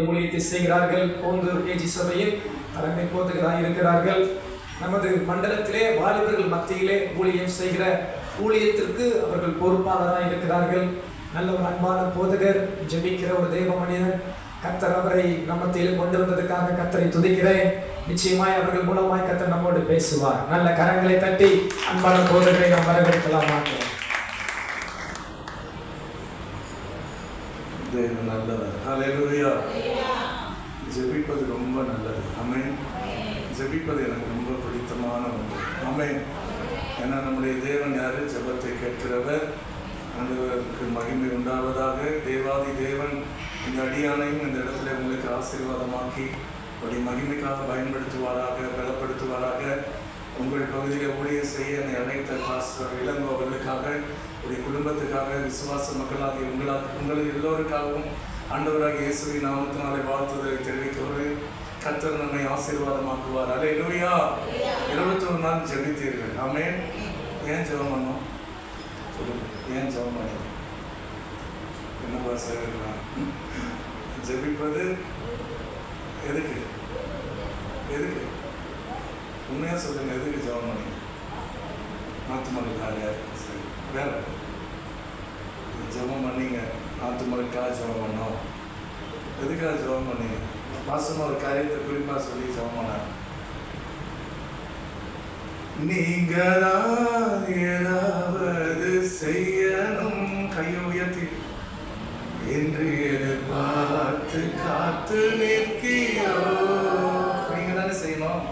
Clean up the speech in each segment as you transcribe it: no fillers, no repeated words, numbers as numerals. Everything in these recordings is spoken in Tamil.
ஊழியத்தை செய்கிறார்கள். கோந்தூர் ஏஜி சபையில் தலைமை போதகராக இருக்கிறார்கள். நமது மண்டலத்திலே வாலிபர்கள் மத்தியிலே ஊழியம் செய்கிற ஊழியத்திற்கு அவர்கள் பொறுப்பாளராக இருக்கிறார்கள். நல்ல ஒரு அன்பான போதகர், ஜெபிக்கிற ஒரு தேவ மனிதன். கர்த்தர் அவரை நம்மத்திலே கொண்டு வந்ததுக்காக கர்த்தரை துதிக்கிறேன். நிச்சயமாய் அவர்கள் மூலமாய் கர்த்தர் நம்மோடு பேசுவார். நல்ல கரங்களை தட்டி அன்பான போதகரை நாம் வரவேற்கலாமா? தேவன் நல்லவர். ஹல்லேலூயா. ஜெபிப்பது ரொம்ப நல்லது. ஆமென். ஜெபிப்பது எனக்கு ரொம்ப பிடித்தமான ஒன்று. ஆமென். ஏன்னா நம்முடைய தேவன் யாரு? ஜெபத்தை கேட்கிறவர். ஆண்டவருக்கு மகிமை உண்டாவதாக. தேவாதி தேவன் இந்த அடியானையும் இந்த இடத்துல உங்களுக்கு ஆசீர்வாதமாக்கி அப்படி மகிமைக்காக பயன்படுத்துவாராக, பலப்படுத்துவாராக. உங்கள் பகுதியில் ஊழியர் செய்ய என்னை அழைத்த பாஸ்டர் இளங்கோ அவர்களுக்காக, உடைய குடும்பத்துக்காக, விசுவாச மக்களாகிய உங்கள் எல்லோருக்காகவும் ஆண்டவராகிய இயேசுவின் நாமத்தினாலே வாழ்த்துதலை தெரிவிக்கிறேன். கர்த்தர் நம்மை ஆசீர்வாதமாக்குவார். அல்லேலூயா. 21 நாள் ஜெபித்தீர்கள். ஆமென். ஏன் ஜெபம் பண்ணோம்? சொல்லுங்க, ஏன் ஜெபம் பண்ணோம்? என்னப்பா செய்யலாம்? ஜெபிப்பது எதுக்கு? எதுக்கு? உண்மையாக சொல்லுங்க, எதுக்கு ஜெபம் பண்ணி? ஆத்துமலுக்காக. சரி, வேற ஜெபம் பண்ணீங்க. ஆத்துமலுக்காக ஜெபம் பண்ணோம். எதுக்காக ஜெபம் பண்ணீங்க? மாசமாக ஒரு காரியத்தை குறிப்பாக சொல்லி ஜெபம் பண்ணாங்க. நீங்களா ஏதாவது செய்யணும் கையை உயர்த்தி என்று எதிர்பார்த்து காத்து நிற்கிறோ. நீங்க தானே செய்யணும்.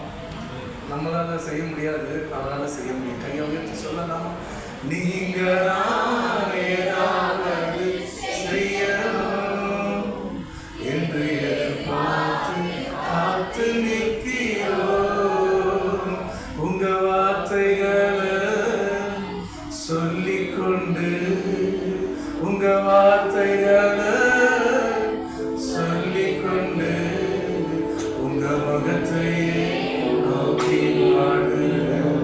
நம்மளால செய்ய முடியாது, அவரால செய்ய முடியும். கையை உயர்த்தி சொல்லலாம். நீங்களா ஏதாவது செய்யணும் என்று எதிர்பார்த்து காத்து நிற்கிறோ. உங்க வார்த்தைகளை சொல்லிக்கொண்டு, உங்க வார்த்தைகளை சொல்லிக்கொண்டு, உங்க முகத்தையே நோக்கி வாழுகிறேன்.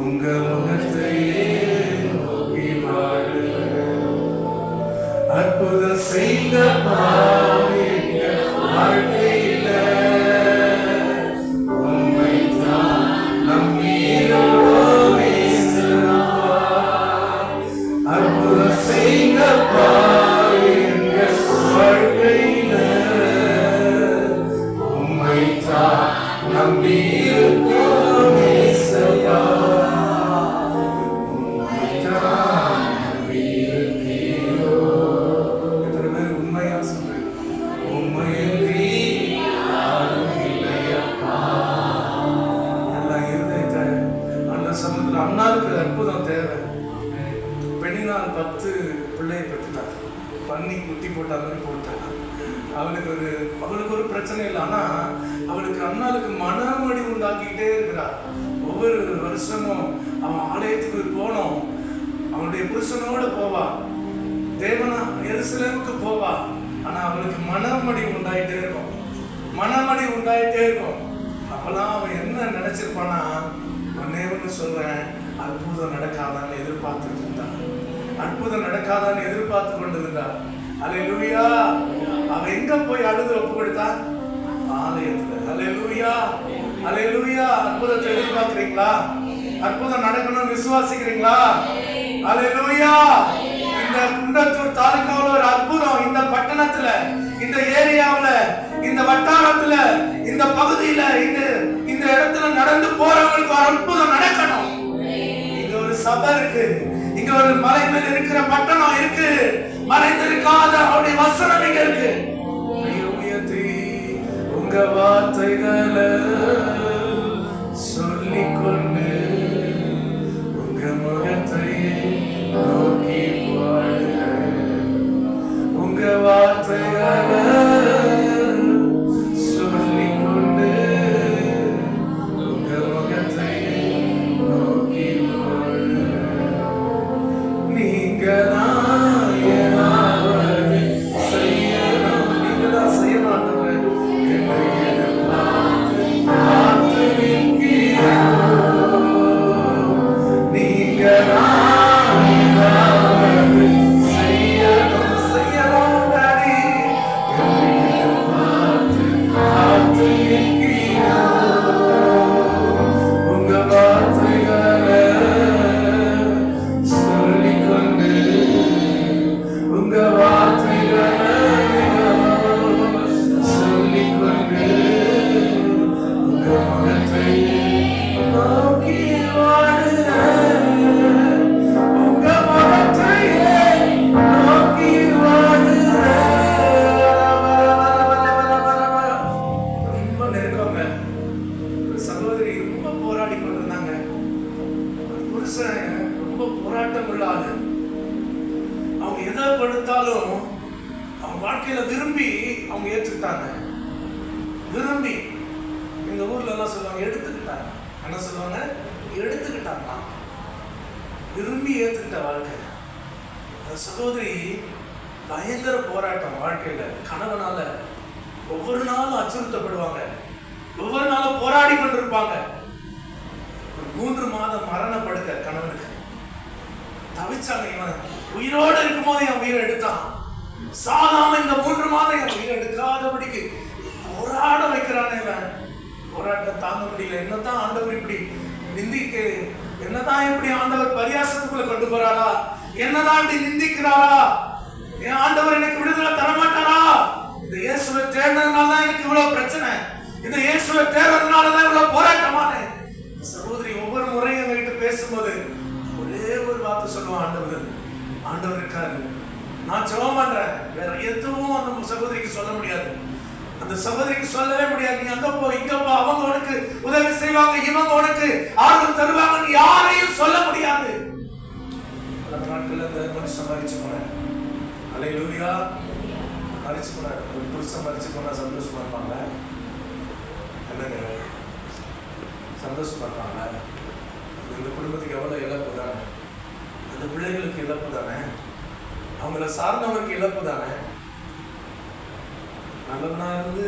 உங்க முகத்தையே நோக்கி வாழுகிறேன். அற்புதம் செய்த பாவிங்க வாழ்க்கையில உண்மைதான் நம்மீரோ பேசுவா. அற்புதம் செய்த பாவிங்க வாழ்க்கையில உண்மைதான் நம்மீரோ பேசுவா. அண்ணாவுக்கு அற்புதம் தேவை. பெண்ணினால் 10 பிள்ளையை பெற்றுட்டாங்க. பண்ணி குட்டி போட்ட மாதிரி போட்டாங்க. அவளுக்கு ஒரு பிரச்சனை இல்லை. ஆனால் அவளுக்கு அண்ணாளுக்கு மனமடி உண்டாக்கிக்கிட்டே இருக்கிறார். ஒவ்வொரு வருஷமும் அவன் ஆலயத்துக்கு போனோம். அவனுடைய புருஷனோடு போவா, தேவனா எருசலேமுக்கு போவா. ஆனால் அவளுக்கு மனமடி உண்டாயிட்டே இருக்கும். மனமடி உண்டாயிட்டே இருக்கும். அப்பெல்லாம் அவன் என்ன நினைச்சிருப்பானா, ஒன்னே ஒன்று சொல்றேன், அற்புதம் நடக்காதான்னு எதிர்பார்த்துட்டு இருந்தா. அற்புதம் நடக்காதான்னு எதிர்பார்த்து கொண்டு இருந்தா. அல்லேலூயா. அவன் எங்க போய் அழுது ஒப்பு கொடுத்தா? ஆலயத்துல. அல்லேலூயா. அல்லேலூயா. அற்புதத்தை எதிர்பார்க்கிறீங்களா? அற்புதம் நடக்கணும்னு விசுவாசிக்கிறீங்களா? அல்லேலூயா. இந்த குண்டத்தூர் தாலுகாவில் ஒரு அற்புதம் இந்த பட்டணத்துல, இந்த ஏரியாவுல, இந்த வட்டாரத்துல, இந்த பகுதியில, இந்த இடத்துல நடந்து போறவங்களுக்கு ஒரு அற்புதம் நடக்கணும். இங்க ஒரு சபை இருக்கு. இங்க ஒரு மலை மேல இருக்கிற பட்டணம் இருக்கு. மறைந்திருக்காத அவருடைய வசனம் இங்க இருக்கு. உங்க வார்த்தைகளை சொல்லிக்கொண்டு, உங்க முகத்தையே நோக்கி வாழுகிறேன். உங்க வார்த்தைகளை சொல்லிக்கொண்டு, உங்க முகத்தையே நோக்கி வாழுகிறேன். நீங்க தான் ஏதாவது செய்யணும். நீங்க தான் செய்ய மாட்டேன் என்று எதிர்பார்த்து காத்து நிற்கிறோம். நீங்க தான் ஏதாவது செய்யணும் டாடி விரும்பி அவங்க ஏற்றுக்கிட்டாங்க. விரும்பி, எங்க ஊர்ல எல்லாம் சொல்லுவாங்க எடுத்துக்கிட்டாங்க. என்ன சொல்லுவாங்க? எடுத்துக்கிட்டாங்க. விரும்பி ஏத்துக்கிட்ட வாழ்க்கை. அந்த சகோதரி பயங்கர போராட்டம் வாழ்க்கையில. கணவனால ஒவ்வொரு நாளும் அச்சுறுத்தப்படுவாங்க, ஒவ்வொரு நாளும் போராடி கொண்டிருப்பாங்க. ஒரு 3 மாதம் மரணப்படுத்த கணவனுக்கு தவிச்சாங்க. இவன் உயிரோடு இருக்கும் போது என் உயிரை எடுத்தான், சாகாம இந்த 3 மாதம் என் உயிரை எடுக்காதபடிக்கு போராட வைக்கிறானே. இவன் போராட்டம் தாங்க முடியல. என்னதான் ஆண்டவர் இப்படி நிந்திக்கு, என்னதான் இப்படி ஆண்டவர் பரியாசத்துக்குள்ள கொண்டு போறாரா, என்னதான் இப்படி நிந்திக்கிறாரா, என் ஆண்டவர் எனக்கு விடுதலை தரமாட்டாரா? இந்த இயேசுவை தேர்ந்ததுனால தான் எனக்கு இவ்வளவு பிரச்சனை, இந்த இயேசுவை தேர்ந்ததுனாலதான் இவ்வளவு போராட்டமான. சகோதரி ஒவ்வொரு முறையும் எங்ககிட்ட பேசும்போது ஒரே ஒரு வார்த்தை சொல்லுவான், ஆண்டவர் ஆண்டவர் இருக்காரு, நான் ஜெபம் பண்றேன். வேற எதுவும் அந்த சகோதரிக்கு சொல்ல முடியாது. அந்த சகோதரிக்கு சொல்லவே முடியாது. நீ அங்க போ, இங்க போ, அவங்க உனக்கு உதவி செய்வாங்க, இவங்க உனக்கு ஆறுதல் தருவாங்க, யாரையும் சொல்ல முடியாது. பல நாட்கள்ல இந்த மனுஷன் மறிச்சு போனேன். அல்லேலூயா. மறிச்சு போனார். ஒரு புருஷன் மறிச்சு போனா சந்தோஷமா இருப்பாங்க? என்னங்க சந்தோஷமா இருப்பாங்க? இந்த குடும்பத்துக்கு எவ்வளவு இழப்பு தானே, அந்த பிள்ளைகளுக்கு இழப்பு தானே, அவங்கள சார்ந்தவங்களுக்கு இழப்பு தானே. நல்லவனா இருந்து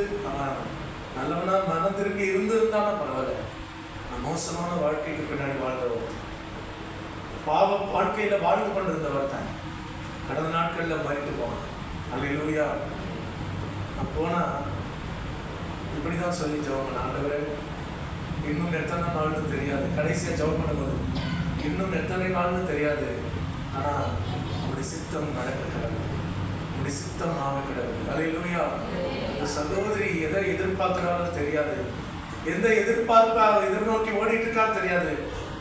நல்லவனா மனம் திரும்பி இருந்திருந்தானா பரவாயில்ல. மோசமான வாழ்க்கைக்கு பின்னாடி வாழ்ந்தவர், பாவ வாழ்க்கையில வாழ்ந்து கொண்டிருந்தவர் தான் கடந்த நாட்கள்ல மறித்து போனான். அல்லேலூயா. நான் போனா இப்படிதான் சொல்லி ஜெபம், ஆண்டவரே இன்னும் எத்தனை நாள்னு தெரியாது. கடைசியா ஜெபம் பண்ணும்போது இன்னும் எத்தனை நாள்னு தெரியாது, ஆனா அப்படி சித்தம் நடக்க கிடக்குது, அப்படி சித்தம் ஆக கிடக்குது. அல்லேலூயா. இந்த சகோதரி எதை எதிர்பார்க்கிறாலும் தெரியாது, எந்த எதிர்பார்ப்பா எதிர்நோக்கி ஓடிட்டு இருக்கா தெரியாது,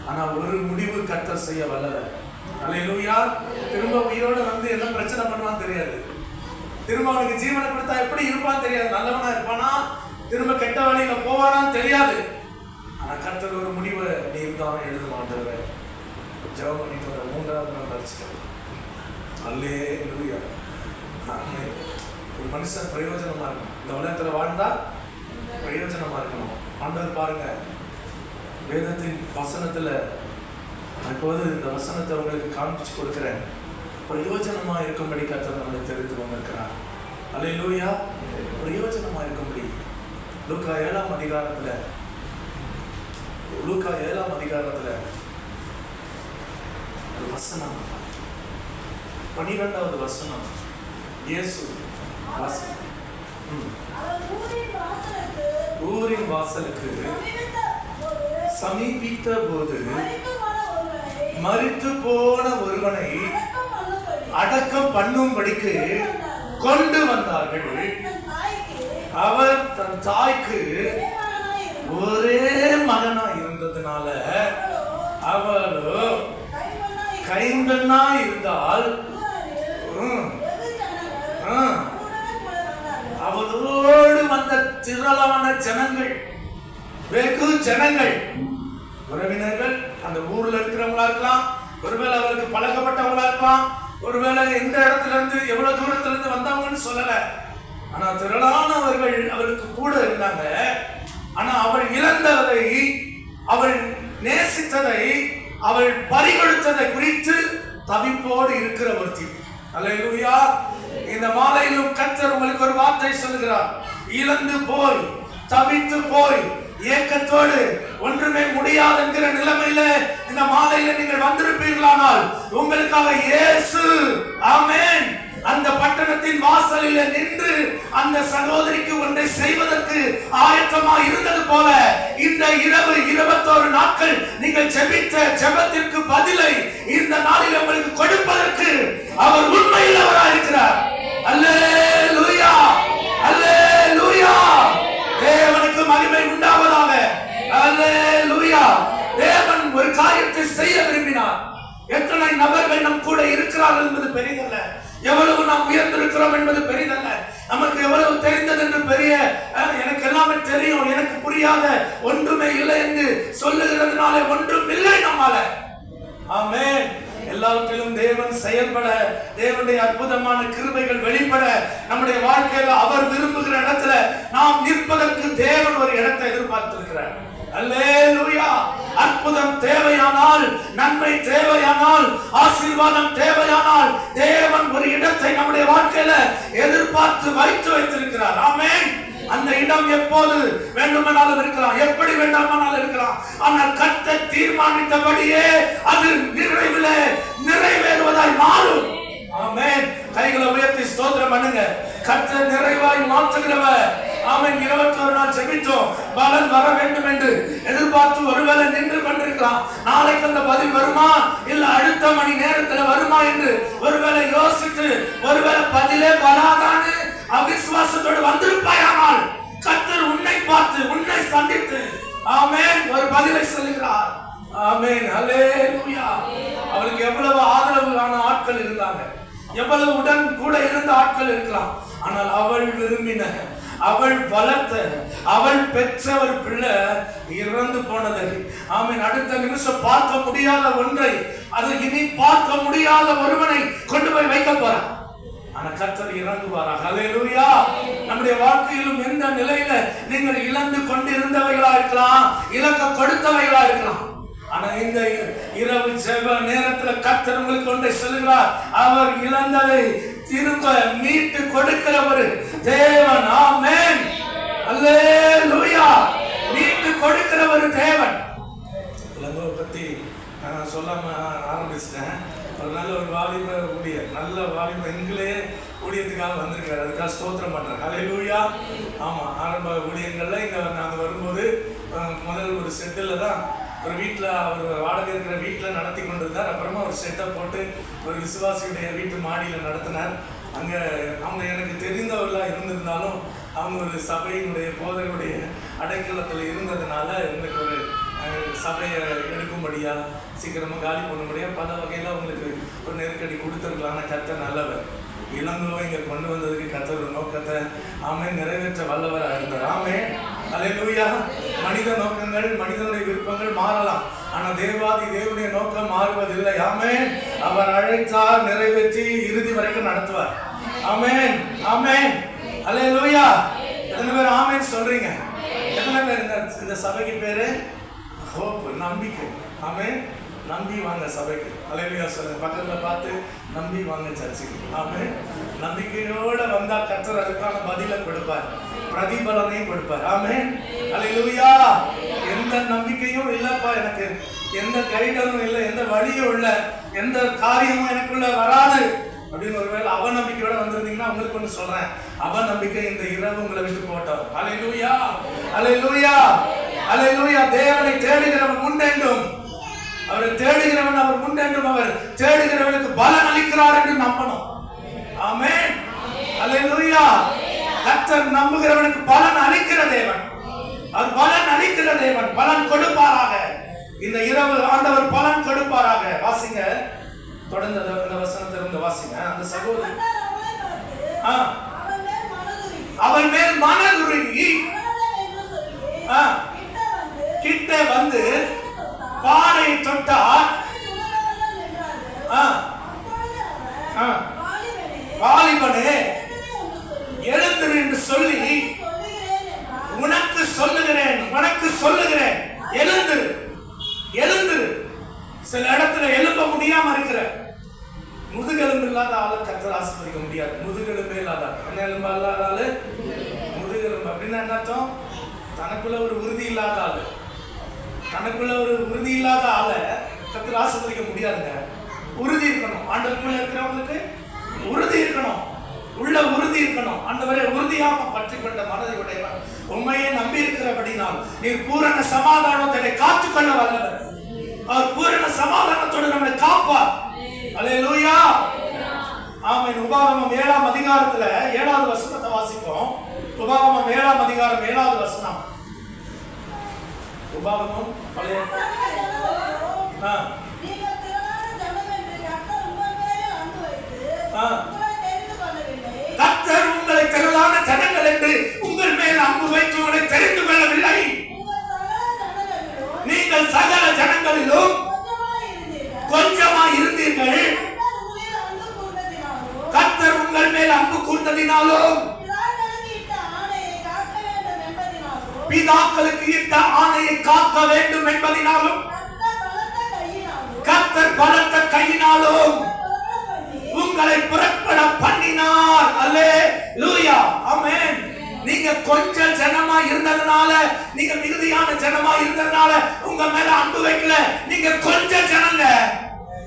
ஆனா ஒரு முடிவு கர்த்தர் செய்ய வல்லல. அல்லேலூயா. திரும்ப உயிரோட வந்து என்ன பிரச்சனை பண்ணுவான்னு தெரியாது, திரும்ப அவனுக்கு ஜீவனை கொடுத்தா எப்படி இருப்பான்னு தெரியாது, நல்லவனா இருப்பானா திரும்ப கெட்ட வழியில போவானான்னு தெரியாது. ஆனா கர்த்தர் ஒரு முடிவை நீ இருந்தாலும் எழுத மாட்டேன். ஜெபம் பண்ணிட்டு வர 3ஆவது நாள் மறிச்சிட்டேன். அல்லேலூயா. ஒரு மனுஷன் பிரயோஜனமா இருக்கணும், இந்த உலகத்துல வாழ்ந்தா பிரயோஜனமா இருக்கணும். ஆண்டவர் பாருங்க, வேதத்தின் வசனத்துல இப்போது இந்த வசனத்தை உங்களுக்கு காண்பிச்சு கொடுக்கிறேன். பிரயோஜனமா இருக்கும்படி கர்த்தர் நம்மளை தெரிந்து வந்திருக்கிறார். அல்லேலூயா. பிரயோஜனமா இருக்கும்படி லூக்கா 7ஆம் அதிகாரத்துல 1 வசனம் 12வது வசனம் இயேசு ஊரின் வாசலுக்கு சமீபித்த போது மரித்து போன ஒருவனை அடக்கம் பண்ணும்படிக்கு கொண்டு வந்தார்கள். அவர் தன் தாய்க்கு ஒரே மகனா இருந்ததுனால அவளோ கைம்பெண்ணா இருந்தால் அவளோடு வந்த திரளான ஜனங்கள், வெகு ஜனங்கள், உறவினர்கள், அந்த ஊர்ல இருக்கிறவங்களா இருக்கலாம், ஒருவேளை அவருக்கு பழக்கப்பட்டவங்களா இருக்கலாம், ஒருவேளை எந்த இடத்துல இருந்து எவ்வளவு தூரத்துல இருந்து வந்தவங்கன்னு சொல்லல, ஆனா திரளானவர்கள் அவருக்கு கூட இருந்தாங்க. ஆனா அவள் இழந்ததை, அவள் நேசித்ததை, அவள் பறிகொடுத்ததை குறித்து தவிப்போடு இருக்கிற ஒருத்தி. அல்லேலூயா. இந்த மாலையிலும் கர்த்தர் உங்களுக்கு ஒரு வார்த்தை சொல்லுகிறார். இழந்து போய், தவித்து போய், ஏக்கத்தோடு ஒன்றுமே முடியாது என்கிற நிலைமையில இந்த மாலையில நீங்கள் வந்திருப்பீர்களானால் உங்களுக்காக இயேசு ஆமென் அந்த பட்டணத்தின் வாசலில் நின்று அந்த சகோதரிக்கு ஒன்றை செய்வதற்கு ஆயத்தமா இருந்தது போல இந்த இரவு 21 நாட்கள் நீங்கள் ஜெபித்த ஜெபத்திற்கு பதிலை இந்த நாளில் உங்களுக்கு கொடுப்பதற்கு அவர் உண்மையுள்ளவராக இருக்கிறார். அல்லேலூயா. அல்லேலூயா. தேவனுக்கு மகிமை உண்டாவதாக. அல்லேலூயா. தேவன் ஒரு காரியத்தை செய்ய விரும்பினார். எத்தனை நபர்கள் நம் கூட இருக்கிறார்கள் என்பது பெரிதல்ல, எவ்வளவு நாம் உயர்ந்திருக்கிறோம் என்பது பெரிதல்ல, நமக்கு எவ்வளவு தெரிந்தது என்று பெரிய எனக்கு எல்லாமே தெரியும், எனக்கு புரியாத ஒன்றுமே இல்லை என்று சொல்லுகிறதுனால ஒன்றும் இல்லை நம்மால. ஆமென். எல்லாவற்றிலும் தேவன் செயல்பட, தேவனுடைய அற்புதமான கிருபைகள் வெளிப்பட நம்முடைய வாழ்க்கையில அவர் விரும்புகிற இடத்துல நாம் நிற்பதற்கு தேவன் ஒரு இடத்தை எதிர்பார்த்திருக்கிறார். அல்லேலூயா. அற்புதம் தேவையானால், நன்மை தேவையானால், ஆசீர்வாதம் தேவையானால் தேவன் ஒரு இடத்தை நம்முடைய வாழ்க்கையில எதிர்பார்த்து வைத்திருக்கிறார். ஆமென். அந்த இடம் எப்போது வேண்டுமானாலும் இருக்கலாம், எப்படி வேண்டுமானாலும் இருக்கலாம். ஆனால் கர்த்தர் தீர்மானித்தபடியே அது நிறைவேறுவதாய் மாறும். ஆமென். கைகளை உயர்த்தி ஸ்தோத்திரம் பண்ணுங்க. கர்த்தர் நிறைவாய் மாற்றுகிறவர். ஆமென். 21 நாள் ஜெபித்தோம், பலன் வர வேண்டும் என்று எதிர்பார்த்து ஒருவேளை நின்று கொண்டிருக்கலாம். நாளைக்கு அந்த பதில் வருமா, இல்ல அடுத்த மணி நேரத்தில் வருமா என்று ஒருவேளை யோசித்து ஒருவேளை பதிலே வராதான்னு அவிசுவாசத்தோடு வந்திருப்பாயானால் கர்த்தர் உன்னை பார்த்து உன்னை சந்தித்து ஆமென் ஒரு பதிலை சொல்லுகிறார். ஆமென். அல்லேலூயா. அவளுக்கு எவ்வளவு ஆதரவான ஆட்கள் இருந்தாங்க, எவ்வளவு உடன் கூட இருந்த ஆட்கள் இருக்கலாம். ஆனால் அவள் விரும்பின, அவள் வளர்த்த, அவள் பெற்ற ஒரு பிள்ளை இறந்து போனதை ஆமென் அடுத்த நிமிஷம் பார்க்க முடியாத ஒன்றை, அது இனி பார்க்க முடியாத ஒருவனை கொண்டு போய் வைக்க போறான். ஆனா கர்த்தர் இறங்குவாராக. அல்லேலூயா. நம்முடைய வாழ்க்கையிலும் எந்த நிலையில நீங்கள் இழந்து கொண்டிருந்தவைகளா இருக்கலாம், இலக்க கொடுத்தவைகளா இருக்கலாம். ஆனா இந்த இரவு ஜெப நேரத்தில் கர்த்தர் உங்களுக்கு ஒன்றை சொல்லுகிறார். அவர் இழந்ததை திரும்ப மீட்டு கொடுக்கிற ஒரு தேவன். ஆமென். அல்லேலூயா. மீட்டு கொடுக்கிற ஒரு தேவன். இளங்கோவை பத்தி சொல்லாம ஆரம்பிச்சிட்டேன். ஒரு நல்ல ஒரு வாலிப ஊழியர், நல்ல வாலிப எங்களே ஊழியத்துக்காக வந்திருக்காரு. அதுக்காக ஸ்தோத்திரம் பண்றேன். அல்லேலூயா. ஆமா, ஆரம்ப ஊழியங்கள்ல இங்க நாங்கள் வரும்போது முதல் ஒரு செட்டில் தான் ஒரு வீட்டில் அவர் வாடகை இருக்கிற வீட்டில் நடத்தி கொண்டிருந்தார். அப்புறமா ஒரு செட்டை போட்டு ஒரு விசுவாசியுடைய வீட்டு மாடியில் நடத்தினார். அங்கே அவங்க எனக்கு தெரிந்தவர்களாக இருந்திருந்தாலும் அவங்க ஒரு சபையினுடைய போதனுடைய அடைக்கலத்தில் இருந்ததுனால எங்களுக்கு ஒரு சபையை எடுக்கும்படியா சீக்கிரமாக காலி பண்ணும்படியா பல வகையில் அவங்களுக்கு ஒரு நெருக்கடி கொடுத்துருக்கலான கர்த்தர் நல்லவர். இளங்கோவை இங்கே கொண்டு வந்ததுக்கு கர்த்தர் ஒரு நோக்கத்தை ஆமென் நிறைவேற்ற வல்லவராக இருந்தார். ஆமென். அல்லேலூயா. மனித நோக்கங்கள், மனிதனுடைய விருப்பங்கள் மாறலாம், ஆனா தேவாதி தேவனுடைய நோக்கம் மாறுவதில்லை. ஆமென். அவர் அழைத்தார், நிறைவேற்றி இறுதி வரைக்கும் நடத்துவார். ஆமென். ஆமென். அல்லேலூயா. எத்தனை பேர் ஆமென் சொல்றீங்க? எத்தனை பேர் இந்த சபைக்கு பேரு ஹோப், நம்பிக்கை? ஆமென். நம்பி வாங்க சபைக்கு. அல்லேலூயா சொல்லுங்க. பக்கத்துல பார்த்து நம்பி வாங்க சர்ச்சுக்கு. ஆமென். நம்பிக்கையோட வந்தா கர்த்தர் அதுக்கான பதிலை கொடுப்பார், பிரதிபலனையும் கொடுப்பார். ஆமென். அல்லேலூயா. எந்த நம்பிக்கையும் இல்லப்பா, எனக்கு எந்த கைடனும் இல்லை, எந்த வழியும் இல்லை, எந்த காரியமும் எனக்குள்ள வராது அப்படின்னு ஒருவேளை அவநம்பிக்கையோட வந்திருந்தீங்கன்னா உங்களுக்கு ஒன்று சொல்றேன், அவநம்பிக்கை இந்த இரவு உங்களை விட்டு போட்டோம். அல்லேலூயா. அல்லேலூயா. அல்லேலூயா. தேவனை தேடுகிறவன் உண்டென்றும், அவரை தேடுகிறவன் அவர் உண்டென்றும், அவர் தேடுகிறவனுக்கு பலன் அளிக்கிறார் என்று நம்பணும். ஆமென். அல்லேலூயா. கர்த்தர் நம்புகிறவனுக்கு பலன் அளிக்கிற தேவன், அவர் பலன் அளிக்கிற தேவன். பலன் கொடுப்பாராக. இந்த இரவு ஆண்டவர் பலன் கொடுப்பாராக. வாசிங்க தொடர்ந்து இந்த வசனத்தை இருந்து வாசிங்க. அந்த சகோதரி அவள் மேல் மனதுருகி கிட்ட வந்து பானை தொட்டார். வாலிபனே எழுந்திரு என்று சொல்லி உனக்கு சொல்லுகிறேன், உனக்கு சொல்லுகிறேன், எழுந்திரு, எழுந்திரு. சில இடத்துல எழும்ப முடியாம இருக்கிற முதுகெலும்பு இல்லாத ஆளை கர்த்தர் ஆசீர்வதிக்க முடியாது. முதுகெலும்பே இல்லாத, என்ன எலும்பு இல்லாத ஆளு முதுகெலும்பு அப்படின்னா என்ன அர்த்தம்? தனக்குள்ள ஒரு உறுதி இல்லாத ஆளு, தனக்குள்ள ஒரு உறுதி இல்லாத ஆளை கர்த்தர் ஆசீர்வதிக்க முடியாதுங்க. உறுதி இருக்கணும். ஆண்டவருக்குள்ள இருக்கிறவங்களுக்கு உறுதி இருக்கணும், உள்ள உறுதி இருக்கணும். ஆண்டவரே உறுதியாக பற்றி கொண்ட மனதை உடையவர், உண்மையை நம்பி இருக்கிறபடினால் நீர் பூரண சமாதானத்தை காத்துக்கொள்ள வல்லவர். அவர் பூரண சமாதானத்தோடு நம்மை காப்பார். அல்லேலூயா. ஆமென். உபாகமம் 7ஆம் அதிகாரத்துல 7வது வசனத்தை வாசிப்போம். உபாகமம் 7ஆம் அதிகாரம் 7வது வசனம். உபாகமம் பழைய கர்த்தர் உங்களை திரளான ஜனங்கள் என்று உங்கள் மேல் அன்பு வைத்து உங்களை தெரிந்து கொள்ளவில்லை. நீங்கள் சகல ஜனங்களிலும் கொஞ்சமாய் இருந்தீர்கள். பிதாக்களுக்கு இட்ட ஆணையை காக்க வேண்டும் என்பதினாலும் கர்த்தர் பலத்த கையினாலும் உங்களை புறப்பட பண்ணினார். அல்லேலூயா, ஆமென். நீங்க கொஞ்சம் ஜனமா இருந்ததுனால, நீங்க மிகுதியான ஜனமா இருந்ததுனால உங்க மேல அன்பு வைக்கல. நீங்க கொஞ்சம் ஜனங்க,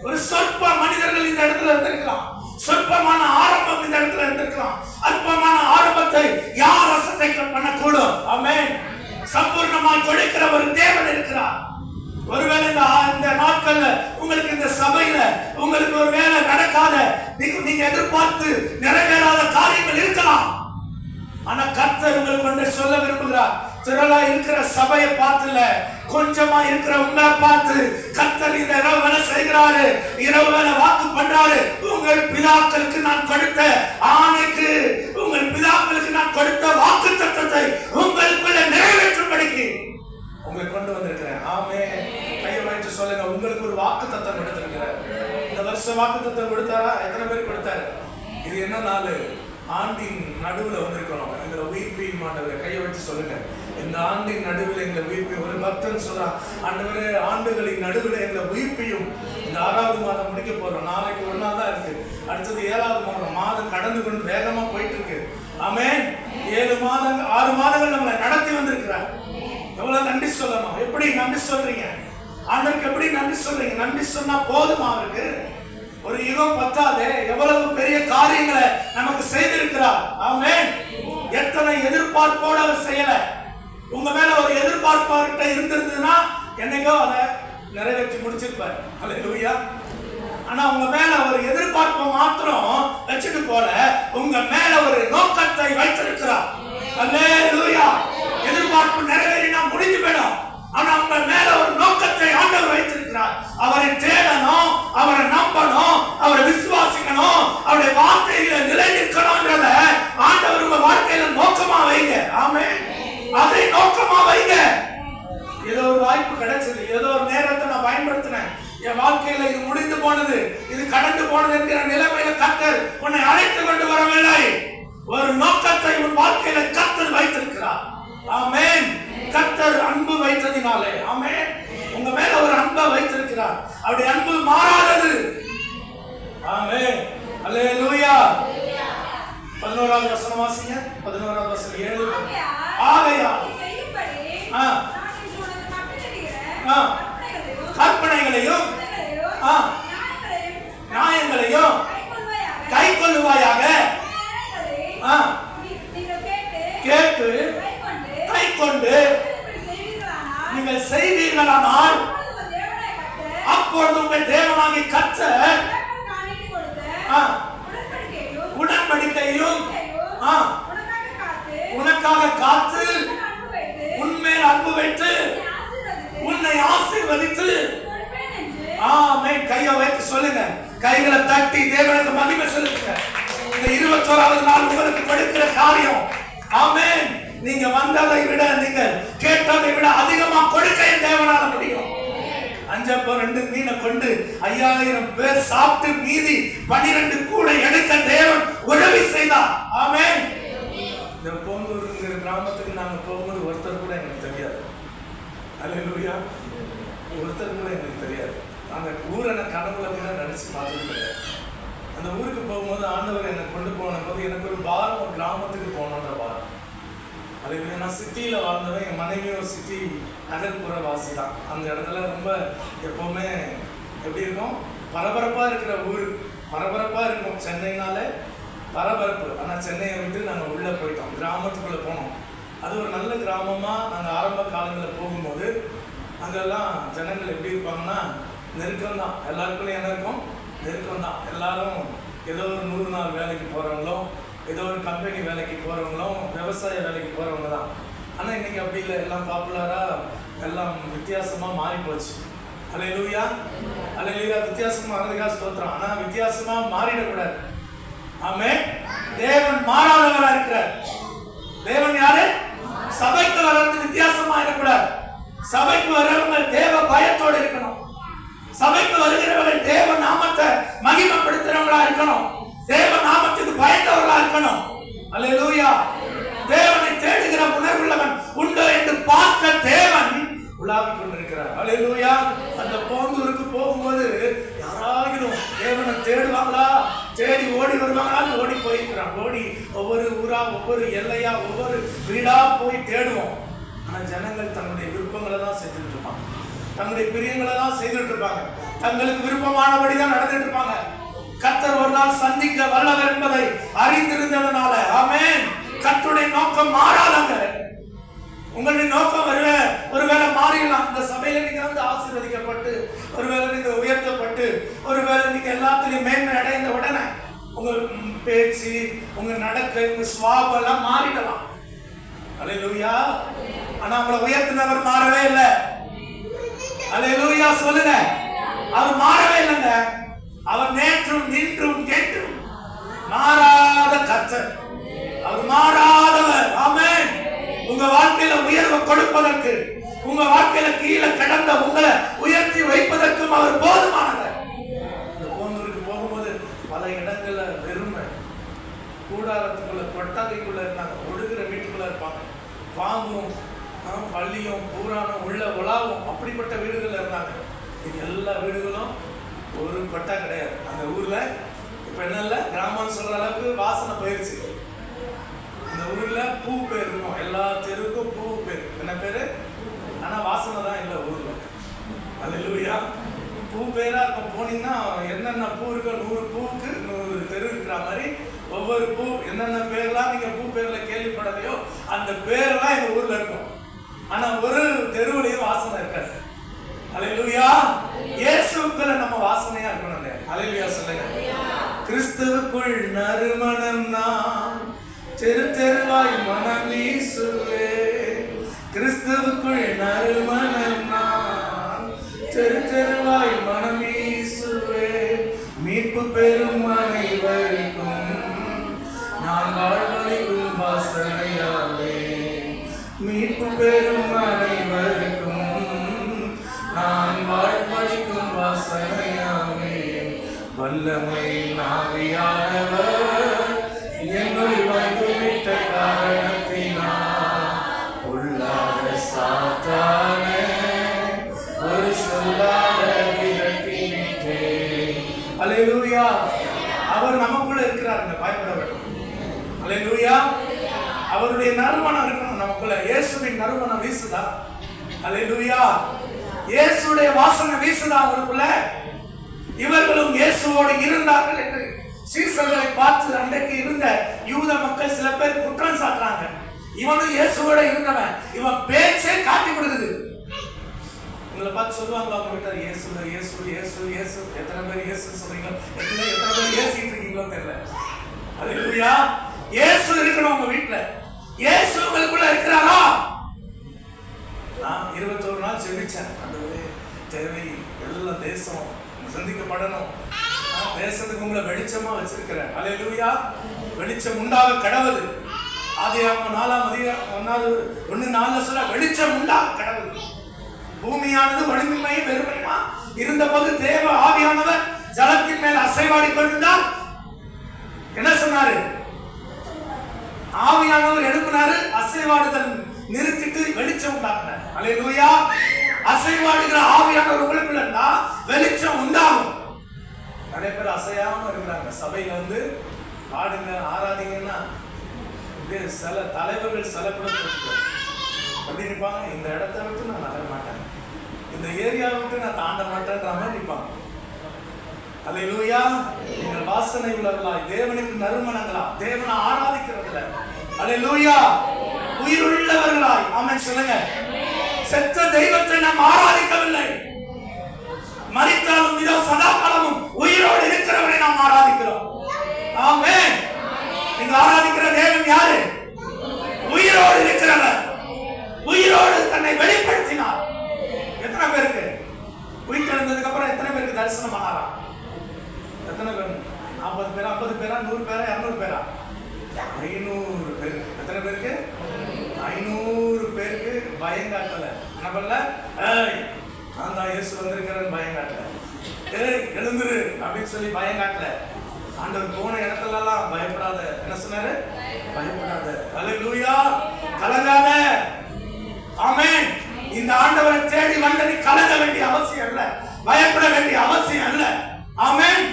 ஒரு சொற்ப மனிதர்கள் இந்த இடத்துல இருந்திருக்கலாம், சொற்பமான ஆரம்பம் இந்த இடத்துல இருந்திருக்கலாம். அற்பமான ஆரம்பத்தை யார் அசட்டை பண்ணக்கூடும்? ஆமென். சம்பூர்ணமாய் கொடுக்கிற ஒரு தேவன் இருக்கிறார். ஒருவேளை இந்த நாட்கள்ல உங்களுக்கு இந்த சபையில உங்களுக்கு ஒரு வேலை நடக்காத, நீங்க எதிர்பார்த்து நிறைவேறாத காரியங்கள் இருக்கலாம். ஆனா கர்த்தர் உங்களுக்கு ஒன்றை சொல்ல விரும்புகிறார். திரளா இருக்கிற சபையை பார்த்துல, கொஞ்சமா இருக்கிற உங்களை பார்த்து கர்த்தர் இந்த இரவு வேலை செய்கிறாரு, இரவு வேலை வாக்கு பண்றாரு. உங்கள் பிதாக்களுக்கு நான் கொடுத்த ஆணைக்கு, உங்கள் பிதாக்களுக்கு நான் கொடுத்த வாக்கு தத்தத்தை உங்களுக்குள்ள நிறைவேற்றும்படிக்கு உங்களை கொண்டு வந்திருக்கிறேன். ஆமென். கையை வைத்து சொல்லுங்க, உங்களுக்கு ஒரு வாக்கு தத்தம் கொடுத்திருக்கிறார். இந்த வருஷம் வாக்கு தத்தம் கொடுத்தாரா? எத்தனை பேர் கொடுத்தாரு? இது என்ன நாள்? ஆண்டின் நடுவுல வந்திருக்கிறோம். எங்களை உயிர்ப்பையும் ஆண்டவரை கையை வச்சு சொல்லுங்க, இந்த ஆண்டின் நடுவில் எங்களை உயிர்ப்பையும். ஒரு பக்தன் சொல்றான், ஆண்டவரே ஆண்டுகளின் நடுவில் எங்களை உயிர்ப்பையும். இந்த 6வது மாதம் முடிக்க போறோம். நாளைக்கு 1 தான் இருக்கு, அடுத்தது 7வது மாதம். மாதம் கடந்து கொண்டு வேகமா போயிட்டு இருக்கு. ஆமென். 7 மாதங்கள் 6 மாதங்கள் நம்மளை நடத்தி வந்திருக்கிறார். எவ்வளவு நன்றி சொல்லணும். எப்படி நன்றி சொல்றீங்க? ஆண்டவருக்கு எப்படி நன்றி சொல்றீங்க? நன்றி சொன்னா போதுமா? அவருக்கு ஒரு யுகம் பத்தாதே, எவ்வளவு பெரிய காரியங்களை நமக்கு செய்திருக்கிறார். ஆமென். எத்தனை எதிர்பார்ப்போட அவர் செய்யல. உங்க மேல ஒரு எதிர்பார்ப்பார்கிட்ட இருந்திருந்ததுன்னா என்னைக்கோ அதை நிறைவேற்றி முடிச்சிருப்பார். அல்லேலூயா. ஆனா உங்க மேல ஒரு எதிர்பார்ப்பை மாத்திரம் வச்சுட்டு போல, உங்க மேல ஒரு நோக்கத்தை வைத்திருக்கிறார். அல்லேலூயா. எதிர்பார்ப்பு நிறைவேறினா முடிஞ்சு போயிடும். ஆனா உங்க மேல ஒரு நோக்கத்தை ஆண்டவர் வைத்திருக்கிறார். அவரை தேடணும், அவரை நம்பணும், அவரை விசுவாசிக்கணும், அவருடைய வார்த்தைகளை நிலைநிற்கணும்ன்றத ஆண்டவர் உங்க வாழ்க்கையில நோக்கமா வைங்க. ஆமென். அதை நோக்கமா வைங்க. ஏதோ ஒரு வாய்ப்பு கிடைச்சது, ஏதோ ஒரு நேரத்தை நான் பயன்படுத்தினேன், என் வாழ்க்கையில இது முடிந்து போனது, இது கடந்து போனது என்கிற நிலைமையில கர்த்தர் உன்னை அழைத்து கொண்டு வரவில்லை. ஒரு நோக்கத்தை உன் வாழ்க்கையில கர்த்தர் வைத்திருக்கிறார். ஆமென். கர்த்தர் அன்பு வைத்ததினாலே, ஆமென், உங்க மேல ஒரு அன்பை வைத்திருக்கிறார். அவருடைய அன்பு மாறாதது. ஆமென். அல்லேலூயா. 11வது வசனம் வாசிங்க. 11வது வசனம் 7. ஆகையால் கற்பனைகளையும் நியாயங்களையும் கைக்கொள்ளுவாயாக. கேட்டு கைக்கொண்டு நீங்கள் செய்வீர்களானால் அப்பொழுது உங்கள் தேவனாகிய கர்த்தர் உடன்படிக்கையும் உனக்காக காத்து உன்மேல் அன்பு வைத்து உன்னை ஆசீர்வதித்து. ஆமென். கையை வைத்து சொல்லுங்க, கைகளை தட்டி தேவனுக்கு மகிமை செலுத்துங்க. இந்த 21வது நாள் உங்களுக்கு கொடுக்கிற காரியம், ஆமென், நீங்க வந்ததை விட, நீங்க கேட்டதை விட அதிகமா கொடுக்க தேவனால முடியும். 5 அப்பம் 2 மீனை கொண்டு 5000 பேர் சாப்பிட்டு மீதி 12 கூட எடுக்க தேவன் உதவி செய்தார். ஆமென். இந்த போங்கூருங்கிற கிராமத்துக்கு நாங்க போகும்போது ஒருத்தர் கூட எங்களுக்கு தெரியாது. அல்லேலூயா. ஒருத்தர் கூட எங்களுக்கு தெரியாது. அந்த ஊரை நான் கனவுல கூட நினைச்சு பார்த்தது கிடையாது. அந்த ஊருக்கு போகும்போது ஆண்டவர் என்னை கொண்டு போன போது எனக்கு ஒரு பாரம், ஒரு கிராமத்துக்கு போகணுன்ற பாரம். அதே நான் சிட்டியில் வாழ்ந்தவன், என் மனைவியும் சிட்டி நகர்ப்புற வாசி தான். அந்த இடத்துல ரொம்ப எப்போவுமே எப்படி இருக்கும், பரபரப்பாக இருக்கிற ஊர், பரபரப்பாக இருக்கும். சென்னைனால பரபரப்பு. ஆனால் சென்னையை விட்டு நாங்கள் உள்ளே போயிட்டோம், கிராமத்துக்குள்ளே போனோம். அது ஒரு நல்ல கிராமமாக நாங்கள் ஆரம்ப காலங்களில் போகும்போது அங்கெல்லாம் ஜனங்கள் எப்படி இருப்பாங்கன்னா நெருக்கம் தான். எல்லாருக்குள்ளேயும் என்ன இருக்கும்? நெருக்கம் தான். எல்லாரும் ஏதோ ஒரு 100 நாள் வேலைக்கு போகிறவங்களும், ஏதோ ஒரு கம்பெனி வேலைக்கு போகிறவங்களும், விவசாய வேலைக்கு போகிறவங்க தான். ஆனால் இன்னைக்கு அப்படி இல்லை. எல்லாம் பாப்புலராக, எல்லாம் வித்தியாசமாக மாறி போச்சு. அல்லேலூயா. அல்லேலூயா. வித்தியாசமாக ஆனதுக்காக ஸ்தோத்திரம். ஆனால் வித்தியாசமாக மாறிடக்கூடாது. ஆமென். தேவன் மாறாதவராக இருக்கிறார். தேவன் யாரு? சபைக்கு வர்றது வித்தியாசமா இருக்கக்கூடாது. சபைக்கு வர்றவங்க தேவ பயத்தோடு இருக்கணும். சபைக்கு வருகிறவர்கள் தேவ நாமத்தை மகிமைப்படுத்துறவங்களா இருக்கணும். தேவ நாமத்துக்கு பயந்தவர்களா இருக்கணும். அல்லேலூயா. தேவனை தேடுகிற உணர்வுள்ளவன் உண்டு என்று பார்க்க உலாவிக் கொண்டிருக்கிறார். அல்லேலூயா. அந்த போந்தூருக்கு போகும்போது யாராகிலும் தேவனை தேடுவாங்களா, தேடி ஓடி வருவாங்களான்னு ஓடி போயிருக்கிறான். ஓடி ஒவ்வொரு ஊரா, ஒவ்வொரு எல்லையா, ஒவ்வொரு வீடா போய் தேடுவோம். ஆனா ஜனங்கள் தன்னுடைய விருப்பங்களை தான் செய்துட்டு இருப்பாங்க, தங்களுடைய பிரியங்களை தான் செய்துட்டு இருப்பாங்க, தங்களுக்கு விருப்பமானபடிதான் நடந்துட்டு இருப்பாங்க. கர்த்தர் ஒரு நாள் சந்திக்க வல்லவர் என்பதை அறிந்திருந்ததனால, ஆமென், கர்த்தருடைய நோக்கம் மாறாதங்க. உங்களுடைய நோக்கம் ஒருவேளை மாறிடலாம். இந்த சபையில நீங்க வந்து ஆசீர்வதிக்கப்பட்டு, ஒருவேளை நீங்க உயர்த்தப்பட்டு, ஒருவேளை நீங்க எல்லாத்துலயும் மேன்மை அடைந்த உடனே உங்க பேச்சு, உங்க நடக்கை, உங்க சுவாபம் எல்லாம் மாறிடலாம். அல்லேலூயா. ஆனா உங்களை உயர்த்தினவர் மாறவே இல்லை. அல்லேலூயா சொல்லுங்க. அவர் மாறவே இல்லைங்க. அவர் நேற்றும் இன்றும் என்றும் மாறாத கர்த்தர். அவர் மாறாதவர். ஆமென். உங்க வாழ்க்கையில உயர்வை கொடுப்பதற்கு, உங்க வாழ்க்கையில கீழே கிடந்த உங்களை உயர்த்தி வைப்பதற்கும் அவர் போதுமானவர். போந்தூருக்கு போகும்போது பல இடங்கள்ல வெறுமை, கூடாரத்துக்குள்ள கொட்டாதைக்குள்ள இருந்தாங்க, ஒடுகிற வீட்டுக்குள்ள இருப்பாங்க, பாம்பும் பள்ளியும் பூரானும் உள்ள உலாவும் அப்படிப்பட்ட வீடுகள்ல இருந்தாங்க. எல்லா வீடுகளும் ஒரு கொட்டா கிடையாது அந்த ஊர்ல. இப்ப என்ன இல்ல, கிராமம் சொல்ற அளவுக்கு வாசனை போயிருச்சு. அந்த ஊர்ல பூ பேர் இருக்கும், எல்லா தெருவுக்கும் பூ பேர். என்ன பேரு? ஆனா வாசனை தான் இல்லை ஊர்ல. அல்லேலூயா. பூ பேரா இருக்கும். போனீங்கன்னா என்னென்ன பூ இருக்கோ, 100 பூவுக்கு 100 தெரு இருக்கிற மாதிரி ஒவ்வொரு பூ என்னென்ன பேர்லாம் நீங்க பூ பேர்ல கேள்விப்படலையோ அந்த பேரெல்லாம் எங்க ஊர்ல இருக்கும். ஆனா ஒரு தெருவுலையும் வாசனை இருக்காது. அல்லேலூயா. இயேசுவுக்குள்ள நம்ம வாசனையா இருக்கணுங்க. அல்லேலூயா சொல்லுங்க. கிறிஸ்துவுக்குள் நறுமணம் நான் தெரு தெருவாய் மனம் வீசுவே. கிறிஸ்துவுக்குள் நறுமணம் நான் தெரு தெருவாய் மனம் வீசுவே. மீட்பு பெறும் அனைவருக்கும் நான் வாழ்வழிக்கும் வாசனையாவே. மீட்பு பெறும் அனைவருக்கும் நான் வாழ்வழிக்கும் வாசனையாவே. வல்லமை ஆவியானவர் என்னுள் வந்துவிட்ட காரணத்தினால் உள்ளாத சாத்தானே ஒரு சொல்லாத விரட்டினேன். அல்லேலூயா. அவர் நமக்குள்ள இருக்கிறாருங்க, பயப்பட வேண்டும். அல்லேலூயா. அவருடைய நறுமணம் இருக்கணும் நமக்குள்ள. இயேசுவின் நறுமணம் வீசுதா? அல்லேலூயா. இயேசுடைய வாசனை வீசுதா அவருக்குள்ள? இவர்களும் இயேசுவோடு இருந்தார்கள் என்று சீசர்களை பார்த்து அன்றைக்கு இருந்த யூத மக்கள் சில பேர் குற்றம் சாட்டுறாங்க. இவனும் இயேசுவோட இருந்தவன், இவன் பேச்சே காட்டி கொடுக்குது. உங்களை பார்த்து சொல்லுவாங்களா அவங்க கிட்ட, இயேசு இயேசு இயேசு இயேசு. எத்தனை பேர் இயேசு சொல்றீங்களோ, எத்தனை பேர் இயேசிட்டு இருக்கீங்களோ தெரியல. அல்லேலூயா. இயேசு இருக்கணும் உங்க வீட்டுல. இயேசு உங்களுக்குள்ள இருக்கிறாரா? நான் 21 நாள் செபிச்சேன். ஆண்டவரே, தேவை எல்லா தேசம் சந்திக்கப்படணும். தேசத்துக்கு உங்களை வெளிச்சமா வச்சிருக்கிறேன். அல்லேலூயா. வெளிச்சம் உண்டாக கடவுது. ஆதியாகமம் 4ஆம் அதிகாரம் 1:4 சொல்ல வெளிச்சம் உண்டாக கடவுது. பூமியானது வலிமையும் வெறுமையுமா இருந்தபோது தேவ ஆவியானவர் ஜலத்தின் மேல் அசைவாடி கொண்டிருந்தார். என்ன சொன்னாரு? ஆவியானவர் எழுப்பினாரு, அசைவாடுதல் நிறுத்திட்டு வெளிச்சம் உண்டாக்குனார். அல்லேலூயா. அசைவாடுகிற ஆவியானவர் உங்களுக்குள்ள இருந்தா வெளிச்சம் உண்டாகும். நிறைய பேர் அசையாம இருக்கிறாங்க. சபையில வந்து ஆடுங்க ஆராதிங்கன்னா சில தலைவர்கள் சில கூட அப்படி நிற்பாங்க. இந்த இடத்த விட்டு நான் நகர மாட்டேன், இந்த ஏரியாவை விட்டு நான் தாண்ட மாட்டேன்ற மாதிரி நிற்பாங்க. அல்லேலூயா. நீங்கள் வாசனை உள்ளவர்களாய், தேவனுக்கு நறுமணங்களா, தேவனை ஆராதிக்கிறதுல அல்லேலூயா உயிருள்ளவர்களாய். ஆமென் சொல்லுங்க. செத்த தெய்வத்தை நாம் ஆராதிக்கவில்லை. மரித்தாலும் இதோ சதா காலமும் உயிரோடு இருக்கிறவரை நாம் ஆராதிக்கிறோம். ஆமென். நீங்க ஆராதிக்கிற தேவன் யாரு? உயிரோடு இருக்கிறவர். உயிரோடு தன்னை வெளிப்படுத்தினார். எத்தனை பேருக்கு உயிர்த்தெழுந்ததுக்கு அப்புறம் எத்தனை பேருக்கு தரிசனம் ஆனாரா? எத்தனை பேர்? 40 பேரா, 50 பேரா, 100 பேரா, 200 பேரா? 500 பேர். எத்தனை பேருக்கு? 500 பேருக்கு பயம் காட்டல. என்ன பண்ணல? நான் தான் இயேசு வந்திருக்கிறேன்னு பயம் காட்டல. எழுந்துரு அப்படின்னு சொல்லி பயம் காட்டல. ஆண்டவர் போன இடத்துல எல்லாம் பயப்படாத. என்ன சொன்னாரு? பயப்படாத. அல்லேலூயா. கலங்காத. ஆமென். இந்த இந்த ஆண்டவரை தேடி வந்து நீ கலங்க வேண்டிய அவசியம் இல்ல, பயப்பட வேண்டிய அவசியம் இல்ல. ஆமென்.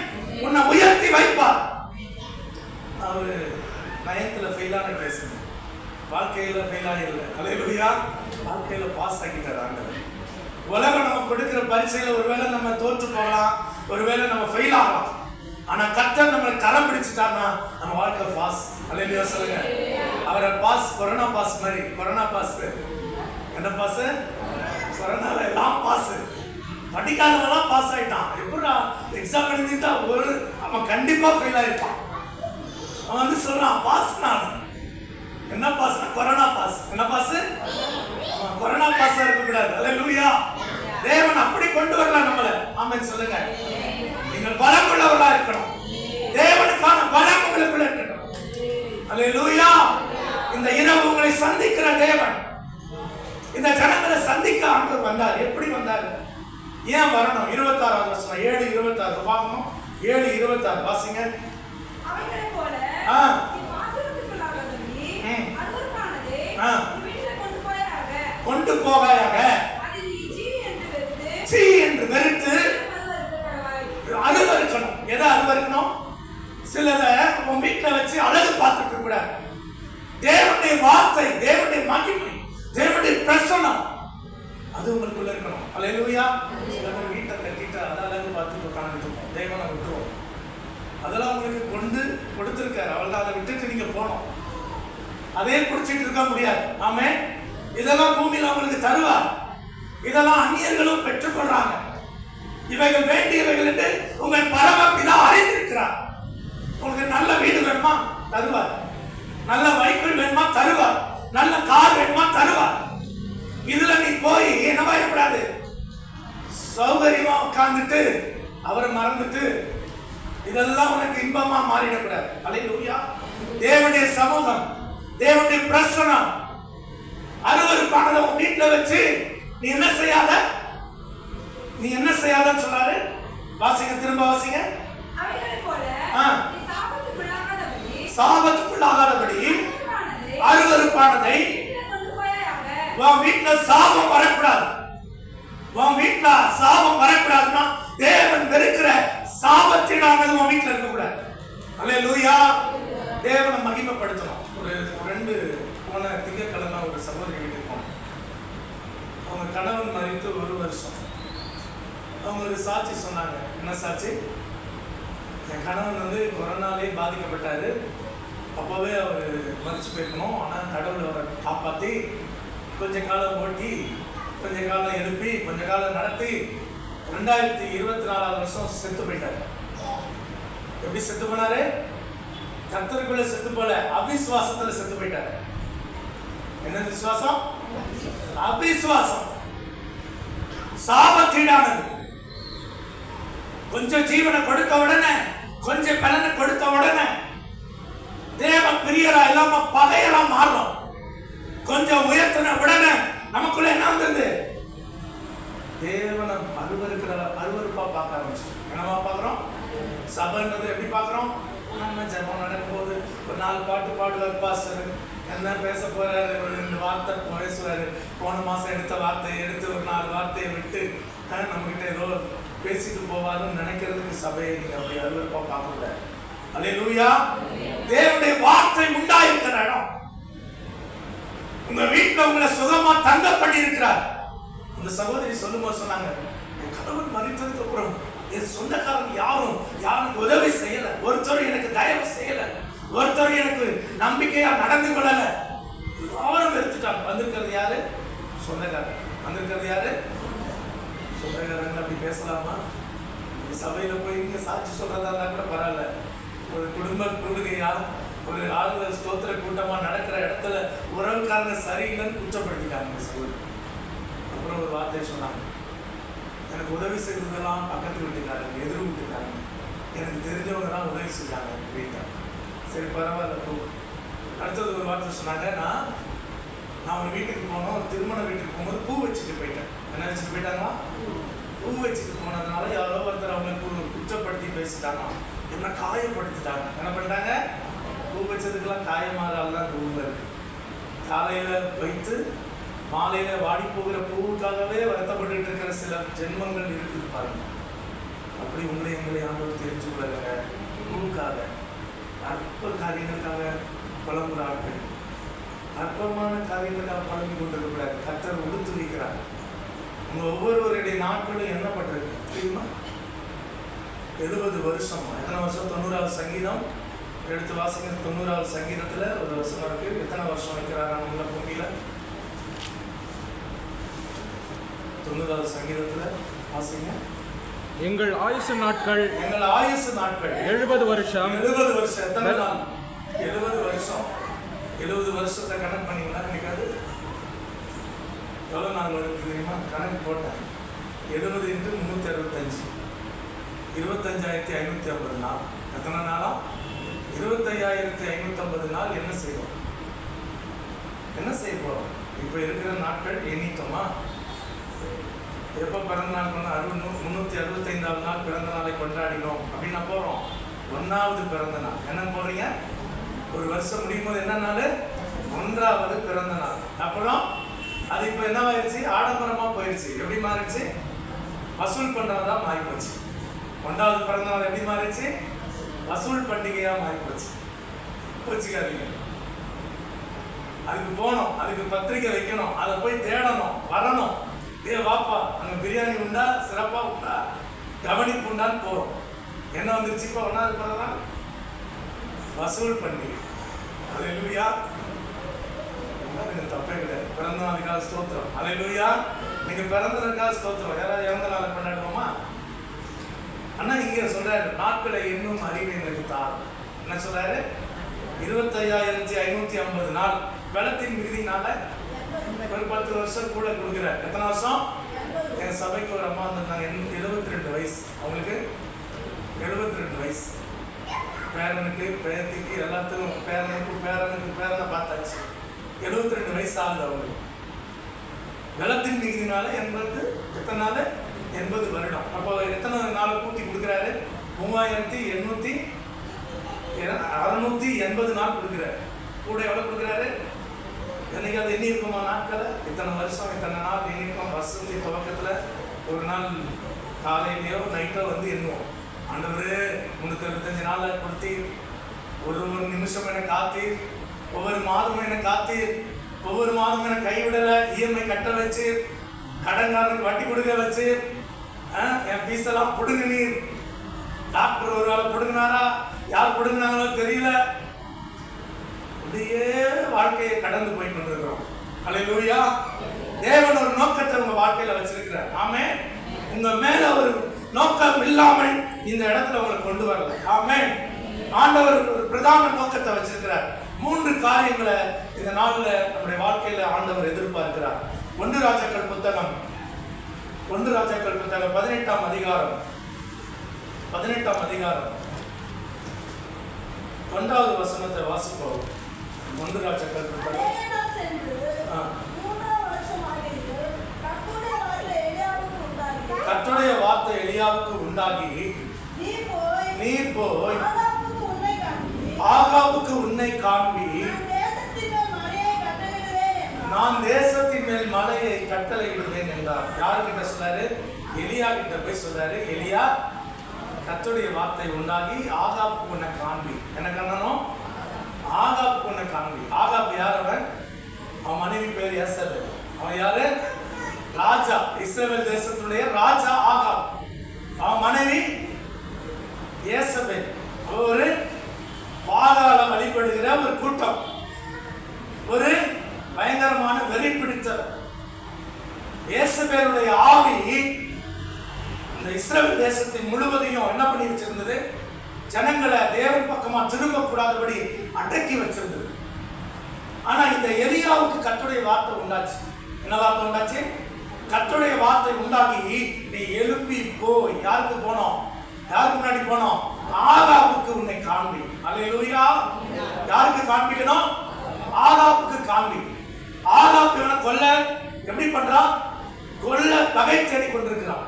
உன்னை உயர்த்தி வைப்பார். அவரு 9th ஃபெயிலான கேஸ், வாழ்க்கையில ஃபெயிலாக இல்லை. அல்லேலூயா. வாழ்க்கையில பாஸ் ஆகிட்டார் ஆண்டவர். உலகம் நம்ம கொடுக்கிற பரீட்சையில ஒருவேளை நம்ம தோற்று போகலாம், ஒருவேளை நம்ம ஃபெயில் ஆகலாம். ஆனா கர்த்தர் நம்மளை கரம் பிடிச்சிட்டார்னா நம்ம வாழ்க்கை பாஸ். அல்லேலூயா சொல்லுங்க. அவரை பாஸ் கொரோனா பாஸ் மாதிரி. கொரோனா பாஸ் என்ன பாஸ்? கொரோனால எல்லாம் பாஸ். படிக்காதவெல்லாம் பாஸ் ஆயிட்டான். எப்படா எக்ஸாம் எழுதிட்டா ஒரு அவன் கண்டிப்பா ஃபெயில் ஆயிருப்பான். அவன் வந்து சொல்றான் பாஸ். நான் என்ன பாஸ்னா கொரோனா பாஸ். என்ன பாஸ்? கொரோனா பாஸ் இருக்க கூடாது. அல்லேலூயா. தேவன் அப்படி கொண்டு வரலாம் நம்மள. ஆமென் சொல்லுங்க. நீங்கள் பலம் உள்ளவர்களா இருக்கணும். தேவனுக்கான பலம் உங்களுக்குள்ள இருக்கணும். அல்லேலூயா. இந்த இரவு உங்களை சந்திக்கிற தேவன், இந்த ஜனங்களை சந்திக்க ஆண்டவர் வந்தார். எப்படி வந்தார்? ஏன் வரணும்? 26வது வசனம் 7:26 பார்க்கணும். 7:26 வாசிங்க. அவைகளைப் போல கொண்டு போகாயாக சீ என்று வெறுத்து அருவருக்கணும். எதை அருவருக்கணும்? சிலதை உன் வீட்டில் வச்சு அழகு பார்த்துட்டு கூட தேவனுடைய வார்த்தை, தேவனுடைய மகிமை, தேவனுடைய பிரசன்னம் அது உங்களுக்குள்ள இருக்கணும். அல்லேலூயா. சிலர் வீட்டை கட்டிட்டு அதை அழகு பார்த்துட்டு உட்காந்துருக்கோம். தேவனை விட்டுருவோம். அதெல்லாம் உங்களுக்கு கொண்டு கொடுத்துருக்காரு. அவள் அதை விட்டுட்டு நீங்க போனோம். அதே பிடிச்சிட்டு இருக்க முடியாது. ஆமே. இதெல்லாம் பூமியில் அவங்களுக்கு தருவார். இதெல்லாம் அந்நியர்களும் பெற்றுக்கொள்றாங்க. இவைகள் வேண்டியவைகள் என்று உங்கள் பரமபிதா அறிந்திருக்கிறார். உங்களுக்கு நல்ல வீடு வேணுமா தருவார். நல்ல வைக்கல் வேணுமா தருவார். நல்ல கார் வேணுமா தருவார். இதுல நீ போய் என்னவா இருக்கக்கூடாது, சௌகரியமா உட்கார்ந்துட்டு அவரை மறந்துட்டு இதெல்லாம் உனக்கு இன்பமா மாறிடக்கூடாது. அல்லேலூயா. தேவனுடைய சமூகம், தேவனுடைய பிரசன்னம் அருவருப்பானதை உன் வீட்டில் வச்சு நீ என்ன செய்யாத, நீ என்ன செய்யாதன்னு சொன்னாரு. வாசிங்க, திரும்ப வாசிங்க. சாபத்துக்குள்ளாகாதபடி அருவருப்பானதை உன் வீட்டுல சாபம் வரக்கூடாது. உன் வீட்டுல சாபம் வரக்கூடாதுன்னா தேவன் வெறுக்கிற சாபத்தினானது உன் வீட்டுல இருக்கக்கூடாது. அல்லேலூயா. தேவனை மகிமைப்படுத்தணும். ஒரு 2 போன திங்கட்கிழமை ஒரு சகோதரி வீட்டுக்கு போனோம். அவங்க கணவன் மரித்து 1 வருஷம். அவங்க ஒரு சாட்சி சொன்னாங்க. என்ன சாட்சி? என் கணவன் வந்து கொரோனாலே பாதிக்கப்பட்டாரு. அப்போவே அவர் மதிச்சு போயிருக்கணும். ஆனால் கடவுள் அவரை காப்பாற்றி கொஞ்ச காலம் ஓட்டி, கொஞ்ச காலம் எழுப்பி, கொஞ்ச காலம் நடத்தி 2024 வருஷம் செத்து போயிட்டாரு. எப்படி செத்து போனாரு? கர்த்தருக்குள்ள செத்து போல, அவிசுவாசத்துல செத்து போயிட்டாரு. என்ன விசுவாசம்? அவிசுவாசம். சாபத்தீடானது. கொஞ்சம் ஜீவனை கொடுத்த உடனே, கொஞ்சம் பலனை கொடுத்த உடனே தேவ பிரியரா இல்லாம பகையரா மாறும். கொஞ்சம் உயர்த்தின உடனே நமக்குள்ள என்ன வந்தது? தேவனை அருவருப்பா பார்க்க ஆரம்பிச்சோம். என்னவா பார்க்கிறோம்? சபைன்றது எப்படி பார்க்கிறோம்? நம்ம ஜெபம் நடக்கும் போது ஒரு 4 பாட்டு பாடுவார் பாஸ்டர், என்ன பேச போறாரு, ஒரு 2 வார்த்தை பேசுவாரு. போன மாசம் எடுத்த வார்த்தையை எடுத்து ஒரு 4 வார்த்தையை விட்டு நம்ம கிட்ட ஏதோ பேசிட்டு போவாருன்னு நினைக்கிறதுக்கு சபையை நீங்க அப்படி அருவருப்பா பார்க்க கூடாது. அல்லேலூயா. தேவனுடைய வார்த்தை உண்டாயிருக்கிற இடம். உங்க வீட்டுல உங்களை சுகமா தங்க பண்ணி இருக்கிறார். அந்த சகோதரி சொல்லும்போது சொன்னாங்க, என் கணவன் மரித்ததுக்கு அப்புறம் என் சொந்தக்காரங்க யாரும் உதவி செய்யல, ஒருத்தர் எனக்கு தயவு செய்யல, ஒருத்தர் எனக்கு நம்பிக்கையா நடந்து கொள்ளல, எல்லாரும் வெறுத்துட்டாங்க. வந்திருக்கிறது யாரு? சொந்தக்காரன். வந்திருக்கிறது யாரு? சொந்தக்காரங்க. அப்படி பேசலாமா? சபையில போய் இங்க சாட்சி சொல்றதா இருந்தா கூட பரவாயில்ல. ஒரு குடும்ப கூடுகையா, ஒரு ஆளுநர் ஸ்தோத்திர கூட்டமா நடக்கிற இடத்துல உறவுக்காரங்க சரியில்லைன்னு குற்றப்படுத்திட்டாங்க சகோதரி. அப்புறம் ஒரு வார்த்தை சொன்னாங்க, எனக்கு உதவி செய்ததெல்லாம் பக்கத்து வீட்டுக்காரங்க, எதிர் வீட்டுக்காரங்க, எனக்கு தெரிஞ்சவங்க தான் உதவி செஞ்சாங்க வீட்டாங்க. சரி பரவாயில்ல போ. அடுத்தது ஒரு வார்த்தை சொன்னாங்க, நான் ஒரு வீட்டுக்கு போனோம், ஒரு திருமண வீட்டுக்கு போகும்போது பூ வச்சுட்டு போயிட்டேன். என்ன வச்சுட்டு போயிட்டாங்களா? பூ வச்சுட்டு போனதுனால யாரோ ஒருத்தர் அவங்களுக்கு குற்றப்படுத்தி பேசிட்டாங்க, என்ன காயப்படுத்திட்டாங்க. என்ன பண்ணிட்டாங்க? பூ வச்சதுக்கெல்லாம் காயமாறால் தான் பூவில் இருக்கு. காலையில் வைத்து மாலையில வாடி போகிற பூவுக்காகவே வருத்தப்பட்டு இருக்கிற சில ஜென்மங்கள் இருக்குது பாருங்க. அப்படி உங்களை எங்களை ஆண்டவர் தெரிஞ்சு கொள்ளுங்க. பூவுக்காக அற்ப காரியங்களுக்காக புலம்புற ஆட்கள், அற்பமான காரியங்களுக்காக புலம்பி கொண்டிருக்கிறார். கர்த்தர் உடுத்து வைக்கிறார். உங்க ஒவ்வொருவருடைய நாட்களும் என்ன பண்றது தெரியுமா? 70 வருஷம். எத்தனை வருஷம்? 90வது சங்கீதம் எடுத்து வாசிங்க. 90வது சங்கீதத்துல ஒரு வசனம் இருக்கு. எத்தனை வருஷம் வைக்கிறாரா நம்மள பூமியில? 90வது சங்கீதத்துல வாசிங்க. எங்கள் ஆயுசு நாட்கள் 70 வருஷம். 70 வருஷம். எத்தனை நாள்? 70 வருஷம். 70 வருஷத்தை கணக்கு பண்ணீங்களா? நினைக்காது. எவ்வளவு நாள் வருது தெரியுமா? கணக்கு போட்டேன். 70 × 365 25,550 நாள். எத்தனை நாளா? 25,550 நாள். என்ன செய்வோம்? என்ன செய்ய போறோம்? இப்ப இருக்கிற நாட்கள் எண்ணிட்டோமா? எப்போ பிறந்த நாள் கொண்டாடும்? 365வது நாள் பிறந்த நாளை கொண்டாடினோம் அப்படின்னா போறோம். 1வது பிறந்த நாள். என்ன போறீங்க? ஒரு வருஷம் முடியும் போது என்ன நாள்? 1வது பிறந்த நாள். அப்புறம் அது இப்போ என்னவாயிருச்சு? ஆடம்பரமா போயிடுச்சு. எப்படி மாறிடுச்சு? வசூல் பண்றதா மாறி போச்சு. 1வது பிறந்த நாள் எப்படி மாறிடுச்சு? வசூல் பண்டிகையா மாறி போச்சு. போச்சுக்காதீங்க. அதுக்கு போகணும், அதுக்கு பத்திரிக்கை வைக்கணும், அதை போய் தேடணும், வரணும். வாப்பா அங்க பிரியாணி உண்டா, சிறப்பா உண்டா, கவனிப்பு உண்டான்னு போறோம். என்ன வந்துருச்சு இப்போ? 1வது பிறந்த நாள் வசூல் பண்டிகை. அல்லேலூயா. தப்பே கிடையாது. பிறந்த நாளுக்காக ஸ்தோத்திரம். அல்லேலூயா. நீங்க பிறந்ததுக்காக ஸ்தோத்திரம். யாராவது இறந்த நாளை கொண்டாடுவோமா? ஆனா இங்க சொல்றாரு, நாட்களை இன்னும் அறிவு எங்களுக்கு தார். என்ன சொல்றாரு? 25,550 நாள். பலத்தின் மிகுதினால ஒரு 10 வருஷம் கூட கொடுக்குறாரு. எத்தனை வருஷம்? என் சபைக்கு ஒரு அம்மா வந்திருந்தாங்க. 72 வயசு. அவங்களுக்கு 72 வயசு. பேரனுக்கு பேத்திக்கு எல்லாத்துக்கும் பேரனை பார்த்தாச்சு. 72 வயசு ஆகுது அவங்களுக்கு. பலத்தின் மிகுதினால 80. எத்தனை நாள்? 80 வருடம். அப்போ எத்தனை நாளை கூட்டி கொடுக்குறாரு? 3,680 நாள் கொடுக்குறாரு. கூட எவ்வளவு கொடுக்குறாரு? என்னைக்கு அது எண்ணி இருக்குமா நாட்களை? இத்தனை வருஷம் இத்தனை நாள் எண்ணிருக்கோம். வருஷத்துக்கு துவக்கத்துல ஒரு நாள் காலையிலையோ நைட்டோ வந்து எண்ணுவோம். ஆண்டவரே 365 நாளை கொடுத்தீர். ஒரு நிமிஷம் என காத்தீர். ஒவ்வொரு மாதமும் என காத்தீர். ஒவ்வொரு மாதமும் என கைவிடல. இஎம்ஐ கட்ட வச்சு, கடன்காரனுக்கு வட்டி கொடுக்க வச்சு, என் ஃபீஸ் எல்லாம் புடுங்க நீர். டாக்டர் ஒரு வேலை புடுங்கினாரா, யார் புடுங்கினாங்களோ தெரியல. அப்படியே வாழ்க்கையை கடந்து போய் கொண்டிருக்கிறோம். அல்லேலூயா. தேவன் ஒரு நோக்கத்தை உங்க வாழ்க்கையில வச்சிருக்கிறார். ஆமென். உங்க மேல ஒரு நோக்கம் இல்லாமல் இந்த இடத்துல உங்களை கொண்டு வரல. ஆமென். ஆண்டவர் ஒரு பிரதான நோக்கத்தை வச்சிருக்கிறார். 3 காரியங்களை இந்த நாள்ல நம்முடைய வாழ்க்கையில ஆண்டவர் எதிர்பார்க்கிறார். 1 ராஜாக்கள் புத்தகம் 18ஆம் அதிகாரம் 1வது வசனத்தை வாசிப்போம். 1 ராஜாக்கள் புத்தகம். கர்த்தருடைய வார்த்தை எலியாவுக்கு உண்டாகி, நீர் போய் ஆகாபுக்கு உன்னை காண்பி, நான் தேசத்தின் மேல் மலையை கட்டளையிடுவேன் என்றார். யாருக்கிட்ட சொல்லாரு? எலியா கிட்ட போய் சொல்றாரு. எலியா, கர்த்தருடைய வார்த்தை உண்டாகி ஆகாபுக்கு உன்னை காண்பி. என்ன கண்ணனும்? ஆகாபுக்கு உன்னை காண்பி. ஆகாப் யார்? அவன் மனைவி பேர் யேசபேல். அவன் யாரு? ராஜா. இஸ்ரவேல் தேசத்துடைய ராஜா ஆகாப். அவன் மனைவி யேசபேல். ஒரு பாகால வழிபடுகிற ஒரு கூட்டம், ஒரு பயங்கரமான வெறி பிடித்தவர். யேசபேலுடைய ஆவி இந்த இஸ்ரவேல் தேசத்தின் முழுவதையும் என்ன பண்ணி வச்சிருந்தது? ஜனங்களை தேவன் பக்கமா திரும்ப கூடாதபடி அடக்கி வச்சிருந்தது. ஆனா இந்த எலியாவுக்கு கர்த்தருடைய வார்த்தை உண்டாச்சு. என்ன வார்த்தை உண்டாச்சு? கர்த்தருடைய வார்த்தை உண்டாகி, நீ எழும்பி போய், யாருக்கு போனோம்? யாருக்கு முன்னாடி போனோம்? ஆகாபுக்கு உன்னை காண்பி. அல்லேலூயா. யாருக்கு காண்பிக்கணும்? ஆகாபுக்கு காண்பி. ஆகாப் இவனை கொல்ல எப்படி பண்றான்? கொல்ல பகை தேடி கொண்டிருக்கிறான்.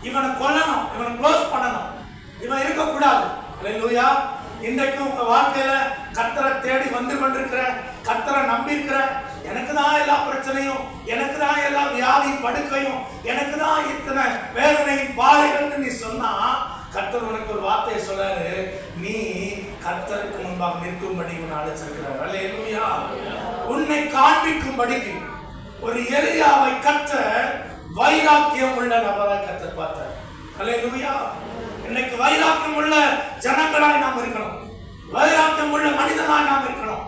இவனை கொல்லணும், இவனை க்ளோஸ் பண்ணணும், இவன் இருக்கக்கூடாது. அல்லேலூயா. இன்றைக்கு உங்க வாழ்க்கையில கர்த்தரை தேடி வந்து கொண்டிருக்கிற, கர்த்தரை நம்பி இருக்கிற, எனக்கு எனக்கு தான் எல்லா பிரச்சனையும், எனக்கு தான் எல்லா வியாதி படுக்கையும், எனக்கு தான் இத்தனை வேதனையின் பாதைகள்னு நீ சொன்னா, கர்த்தர் உனக்கு ஒரு வார்த்தையை சொல்றாரு, நீ கர்த்தருக்கு முன்பாக நிற்கும்படி உன்னை அழைச்சிருக்கிறார். அல்லேலூயா. உன்னை காண்பிக்கும்படிக்கு ஒரு எலியாவை கர்த்தர் வைராக்கியம் உள்ள நபராய் கர்த்தர் பார்த்தார். அல்லேலூயா. இன்னைக்கு வைராக்கியம் உள்ள ஜனங்களாய் நாம் இருக்கணும், வைராக்கியம் உள்ள மனிதனாய் நாம் இருக்கணும்.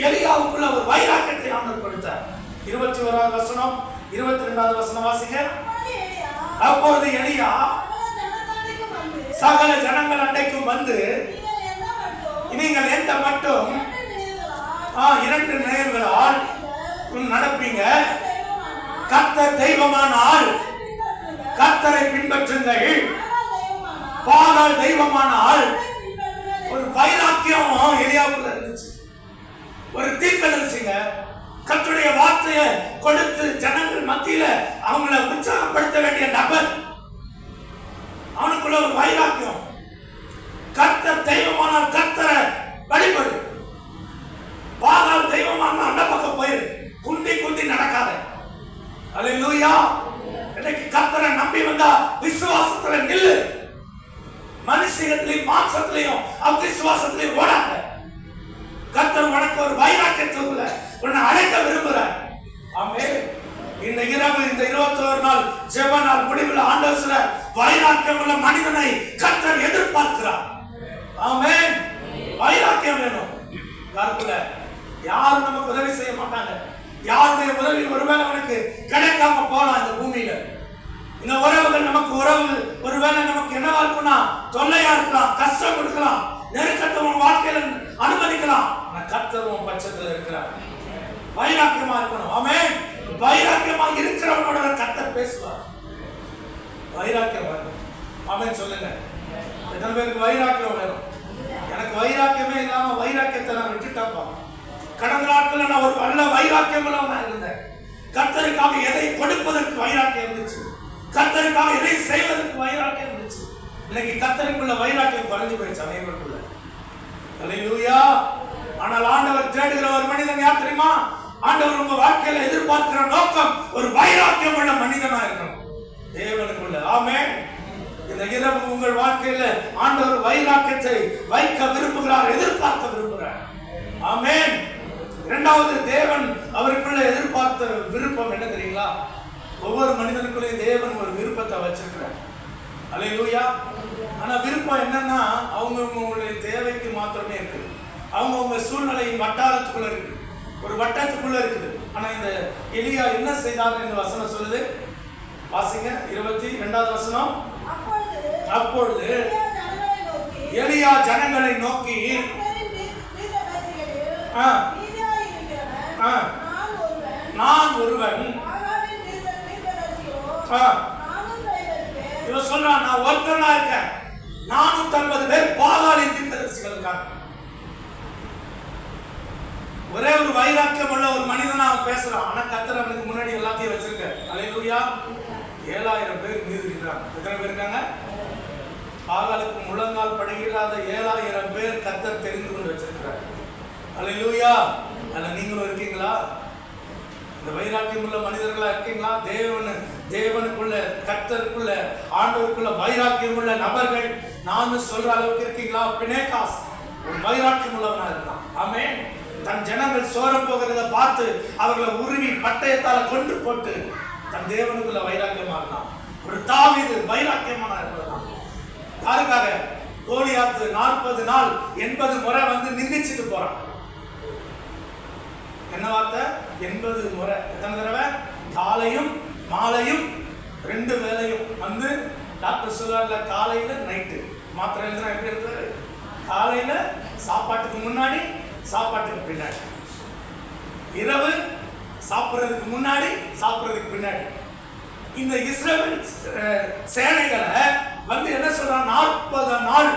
எலியாவுக்குள்ள ஒரு வைராக்கியத்தை ஆண்டவர் கொடுத்தார். 21வது வசனம் 22வது வசனம் வாசிங்க. அப்பொழுது எலியா சகல ஜனங்கள் அண்டைக்கும் வந்து, நீங்கள் எந்த மட்டும் 2 நேர்களால் நடப்பீங்க, கர்த்தர் தெய்வமானால் கர்த்தரை பின்பற்றுங்கள், பாகால் தெய்வமானால். ஒரு வைராக்கியம் எலியாவுக்குள்ள இருந்துச்சு. ஒரு தீர்க்கதரிசிங்க கர்த்தருடைய வார்த்தையை கொடுத்து ஜனங்கள் மத்தியில அவங்கள உற்சாகப்படுத்த வேண்டிய நபர். அவனுக்குள்ள ஒரு வைராக்கியம். கர்த்தர் தெய்வமானால் கர்த்தரை வழிபடு, பாகால் தெய்வமான அந்த பக்கம் போயிரு, குந்தி குந்தி நடக்காத. அல்லேலூயா. இன்னைக்கு கர்த்தரை நம்பி வந்தா விசுவாசத்துல நில்லு. மனுஷத்திலையும் மாம்சத்திலையும் அவிசுவாசத்திலையும் ஓடாத. கர்த்தர் உனக்கு ஒரு வைராக்கியத்துக்குள்ள உன்னை அழைக்க விரும்புகிறார். ஆமென். இந்த இரவு, இந்த 21 நாள் ஜெப நாள் முடிவில் ஆண்டவர் சொல்ற வைராக்கியம் உள்ள மனிதனை கர்த்தர் எதிர்பார்க்கிறார். ஆமென். வைராக்கியம் வேணும். யாருக்குள்ள? யாரும் நமக்கு உதவி செய்ய மாட்டாங்க. யாருடைய உதவி ஒருவேளை உனக்கு கிடைக்காம போலாம் இந்த பூமியில. இந்த உறவுகள் நமக்கு உறவு ஒருவேளை நமக்கு என்னவா இருக்கும்னா தொல்லையா இருக்கலாம், கஷ்டம் கொடுக்கலாம், நெருக்கத்தை உன் வாழ்க்கையில அனுமதிக்கலாம். ஆனா கர்த்தர் உன் பட்சத்துல இருக்கிறார். வைராக்கியமா இருக்கணும். ஆமென். வைராக்கியமா இருக்கிறவனோட கர்த்தர் பேசுவார். வைராக்கியம் வேணும். ஆமென் சொல்லுங்க. எத்தனை பேருக்கு வைராக்கியம் வேணும்? எனக்கு வைராக்கியமே இல்லாம வைராக்கியத்தை நான் விட்டுட்டப்பா. கடந்த நாட்கள்ல நான் ஒரு நல்ல வைராக்கியம் உள்ளவனா இருந்தேன். கர்த்தருக்காக எதை கொடுப்பதற்கு வைராக்கியம் இருந்துச்சு, கர்த்தருக்காக எதை செய்வதற்கு வைராக்கியம் இருந்துச்சு. இன்னைக்கு கர்த்தருக்குள்ள வைராக்கியம் குறைஞ்சு போயிடுச்சு அனைவருக்குள்ள. அல்லேலூயா. ஆனால் ஆண்டவர் தேடுகிற ஒரு மனிதன் யார் தெரியுமா? ஆண்டவர் உங்க வாழ்க்கையில எதிர்பார்க்கிற நோக்கம் ஒரு வைராக்கியம் உள்ள மனிதனா இருக்கணும் தேவனுக்குள்ள. ஆமென். இந்த இரவு உங்கள் வாழ்க்கையில ஆண்டவர் வைராக்கியத்தை வைக்க விரும்புகிறார், எதிர்பார்க்க விரும்புகிறார். ஆமென். இரண்டாவது, தேவன் அவருக்குள்ள எதிர்பார்த்த விருப்பம் என்ன தெரியுங்களா? ஒவ்வொரு மனிதனுக்குள்ளேயும் தேவன் ஒரு விருப்பத்தை வச்சிருக்கிறார். அல்லேலூயா. ஆனா விருப்பம் என்னன்னா அவங்களுடைய தேவைக்கு மாத்திரமே இருக்கு. அவங்கவுங்க சூழ்நிலையின் வட்டாரத்துக்குள்ள இருக்கு, ஒரு வட்டத்துக்குள்ள இருக்குது. ஆனா இந்த எலியா என்ன செய்தார் என்று வசனம் சொல்லுது. வாசிங்க 22வது வசனம். அப்பொழுது எலியா ஜனங்களை நோக்கி, நான் ஒருவன், இவன் சொல்றான், நான் ஒருத்தனா இருக்கேன், 450 பேர் பாகாலின் தீர்க்கதரிசிகள் இருக்காங்க. ஒரே ஒரு வைராக்கியம் உள்ள ஒரு மனிதனா அவன் பேசுறான். ஆனா கர்த்தர் அவனுக்கு முன்னாடி எல்லாத்தையும் வச்சிருக்க. அல்லேலூயா. 7000 பேர் மீது இருக்கிறாங்க. எத்தனை பேர் இருக்காங்க? பாகாலுக்கு முழங்கால் படியில்லாத 7000 பேர் கர்த்தர் தெரிந்து கொண்டு வச்சிருக்கிறார். அல்லேலூயா. அதுல நீங்களும் இருக்கீங்களா? இந்த வைராக்கியம் உள்ள மனிதர்களா இருக்கீங்களா? தேவனுக்குள்ள, கர்த்தருக்குள்ள, ஆண்டவருக்குள்ள வைராக்கியம் உள்ள நபர்கள் நான் சொல்ற அளவுக்கு இருக்கீங்களா? பினேகாஸ் ஒரு வைராக்கியம் உள்ளவனா இருந்தான். ஆமென். தன் ஜனங்கள் சோர போகிறத பார்த்து அவர்களை உருவி பட்டயத்தால கொண்டு போட்டு தன் தேவனுக்குள்ள வைராக்கியமா இருந்தான். ஒரு தாவீது வைராக்கியமான இருந்ததான். யாருக்காக? கோலியாத்து 40 நாள் 80 முறை வந்து நிந்திச்சுட்டு போறான். என்ன வார்த்தை? 80 முறை. எத்தனை தடவை? காலையும் மாலையும் 2 வேளையும் வந்து டாக்டர் சொல்றாருல, காலையில நைட்டு மாத்திரை எழுதுனா எப்படி எழுதுறாரு? காலையில சாப்பாட்டுக்கு முன்னாடி, சாப்பாட்டுக்கு பின்னாடி, இரவு சாப்பிட்றதுக்கு முன்னாடி, சாப்பிட்றதுக்கு பின்னாடி. இந்த இஸ்ரவேல் சேனைகளை வந்து என்ன சொல்றான்? 40 நாள்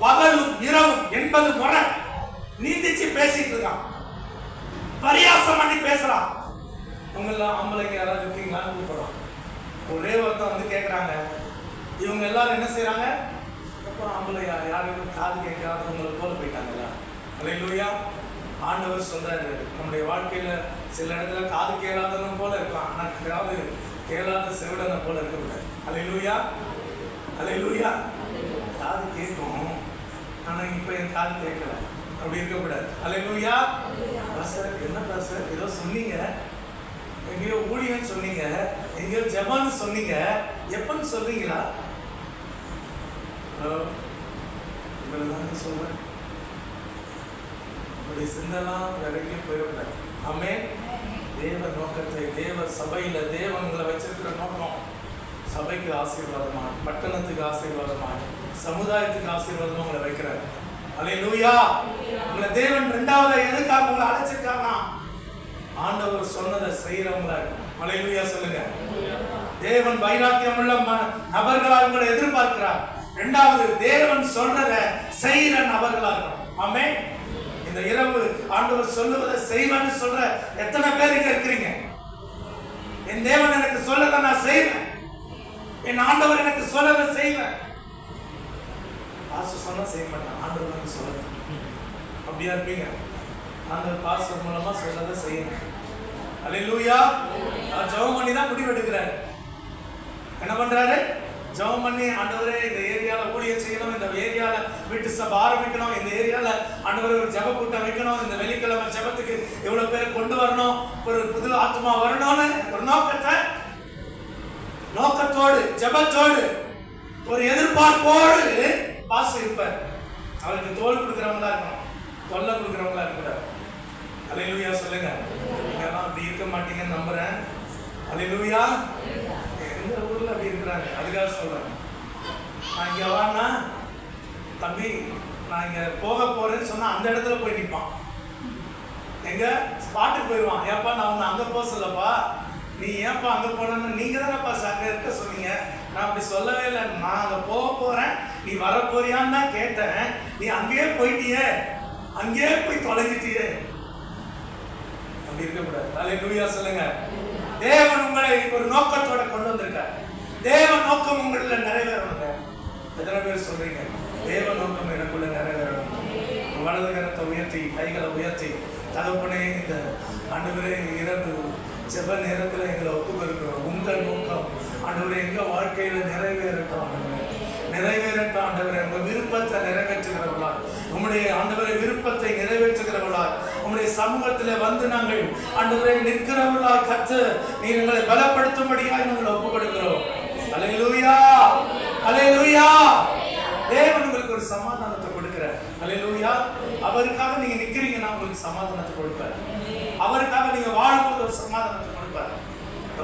பகலும் இரவும் 80 முறை நீந்திச்சு பேசிட்டு இருக்கான், பரியாசம் பண்ணி பேசுறான். இவங்கெல்லாம் ஆம்பளைங்க யாராவது இருக்கீங்களான்னு கூப்பிடுறான். ஒரே ஒருத்தன் வந்து கேட்குறாங்க. இவங்க எல்லாரும் என்ன செய்யறாங்க? அப்புறம் ஆம்பளை யாரும் காது கேட்காதவங்களை போல போயிட்டாங்களா? அல்லேலூயா. ஆண்டவர் சொல்றாரு, நம்முடைய வாழ்க்கையில சில இடத்துல காது கேளாதவன் போல இருக்கலாம், ஆனா காது கேளாத செவிடனை போல இருக்கக்கூடாது. அல்லேலூயா, அல்லேலூயா. காது கேட்கும், ஆனா இப்ப என் காது கேட்கல, அப்படி இருக்கக்கூடாது. அல்லேலூயா. பாஸ்டர், என்ன பாஸ்டர் ஏதோ சொன்னீங்க, எங்கேயோ ஊழியன்னு சொன்னீங்க, எங்கேயோ ஜெபம்னு சொன்னீங்க, எப்பன்னு சொல்றீங்களா? ஹலோ, இவ்வளவுதான் சொல்றேன். உங்களுடைய சிந்தெல்லாம் வேற எங்கேயும் போயிடக்கூடாது. ஆமென். தேவ நோக்கத்தை, தேவ சபையில தேவங்களை வச்சிருக்கிற நோக்கம் சபைக்கு ஆசீர்வாதமாக, பட்டணத்துக்கு ஆசீர்வாதமாக, சமுதாயத்துக்கு ஆசீர்வாதமாக உங்களை வைக்கிறார். அல்லேலூயா. உங்களை தேவன் இரண்டாவது எதுக்காக உங்களை அழைச்சிருக்காங்க? ஆண்டவர் சொன்னதை செய்யறவங்களா இருக்கும். அல்லேலூயா சொல்லுங்க. தேவன் வைராக்கியம் உள்ள நபர்களாக உங்களை எதிர்பார்க்கிறார். இரண்டாவது, தேவன் சொல்றதை செய்யற நபர்களா இருக்கும். ஆமென். இந்த இரவு ஆண்டவர் சொல்லுவதை செய்வேன்னு சொல்ற எத்தனை பேர் இங்க இருக்கிறீங்க? என் தேவன் எனக்கு சொல்லதை நான் செய்வேன், என் ஆண்டவர் எனக்கு சொல்லதை செய்வேன். பாஸ்டர் சொன்னா செய்ய மாட்டேன், ஆண்டவர் வந்து சொல்லுங்க. அப்படியா இருப்பீங்க? ஆண்டவர் பாஸ்டர் மூலமா சொல்லதை செய்யணும். அல்லேலூயா. ஜெபம் பண்ணி தான் முடிவு எடுக்கிறாரு. என்ன பண்றாரு? ஜெபம் பண்ணி, ஆண்டவரே இந்த ஏரியால ஊழியம் செய்யணும், இந்த ஏரியால வீட்டு சபை ஆரம்பிக்கணும், இந்த ஏரியால ஆண்டவரே ஒரு ஜெப கூட்டம் வைக்கணும், இந்த வெள்ளிக்கிழமை ஜெபத்துக்கு எவ்வளவு பேரை கொண்டு வரணும், ஒரு புது ஆத்மா வரணும்னு ஒரு நோக்கத்தோடு, ஜெபத்தோடு, ஒரு எதிர்பார்ப்போடு பாஸ்டர் இருப்பார். அவருக்கு தோல் கொடுக்குறவங்களா இருக்கணும், தொல்லை கொடுக்குறவங்களா இருக்கக்கூடாது. அல்லேலூயா சொல்லுங்க. நீங்கெல்லாம் அப்படி இருக்க மாட்டீங்கன்னு நம்புறேன். அல்லேலூயா. எந்த ஊர்ல அப்படி இருக்கிறாங்க, அதுக்காக சொல்றேன். நான் இங்க வானா தம்பி, நான் இங்க போக போறேன்னு சொன்னா அந்த இடத்துல போய் நிற்பான். எங்க ஸ்பாட்டுக்கு போயிடுவான். ஏப்பா நான் உன்னை அங்க போக சொல்லப்பா, நீ ஏப்பா அங்க போனன்னு நீங்க தானேப்பா அங்க இருக்க சொன்னீங்க. நான் அப்படி சொல்லவே இல்லை, நான் அங்க போக போறேன், நீ வர போறியான்னு தான் கேட்டேன். நீ அங்கேயே போயிட்டியே, அங்கேயே போய் தொலைஞ்சிட்டியே. அப்படி இருக்கக்கூடாது. அல்லேலூயா சொல்லுங்க. தேவன் உங்களை ஒரு நோக்கத்தோட கொண்டு வந்திருக்கார். தேவ நோக்கம் உங்கள நிறைவேறணுங்க. எத்தனை பேர் சொல்றீங்க தேவ நோக்கம் எனக்குள்ள நிறைவேறணும்? வலது கரத்தை உயர்த்தி, கைகளை உயர்த்தி, தகப்பனே இந்த ஆண்டவரே இரவு ஜெப நேரத்தில் எங்களை ஒப்புக்கொடுக்கிறோம். உங்கள் நோக்கம் ஆண்டவரே எங்க வாழ்க்கையில நிறைவேறட்டும். ஆண்டவரே நிறைவேறட்டும். ஆண்டவரே உங்க விருப்பத்தை நிறைவேற்றுகிறவர்களா, உங்களுடைய ஆண்டவரை விருப்பத்தை நிறைவேற்றுகிறவர்களா, உங்களுடைய சமூகத்திலே வந்து நாங்கள் ஆண்டவரை நிற்கிறவர்களா, கத்து நீர் எங்களை பலப்படுத்தும்படியாக நாங்கள் ஒப்புக் கொடுக்கிறோம். அல்லேலூயா, அல்லேலூயா. தேவன் உங்களுக்கு ஒரு சமாதானத்தை கொடுக்கிறார். அல்லேலூயா. அவருக்காக நீங்க நிக்கிறீங்கன்னா உங்களுக்கு சமாதானத்தை கொடுப்பார். அவருக்காக நீங்க வாழும்போது ஒரு சமாதானத்தை கொடுப்பார்.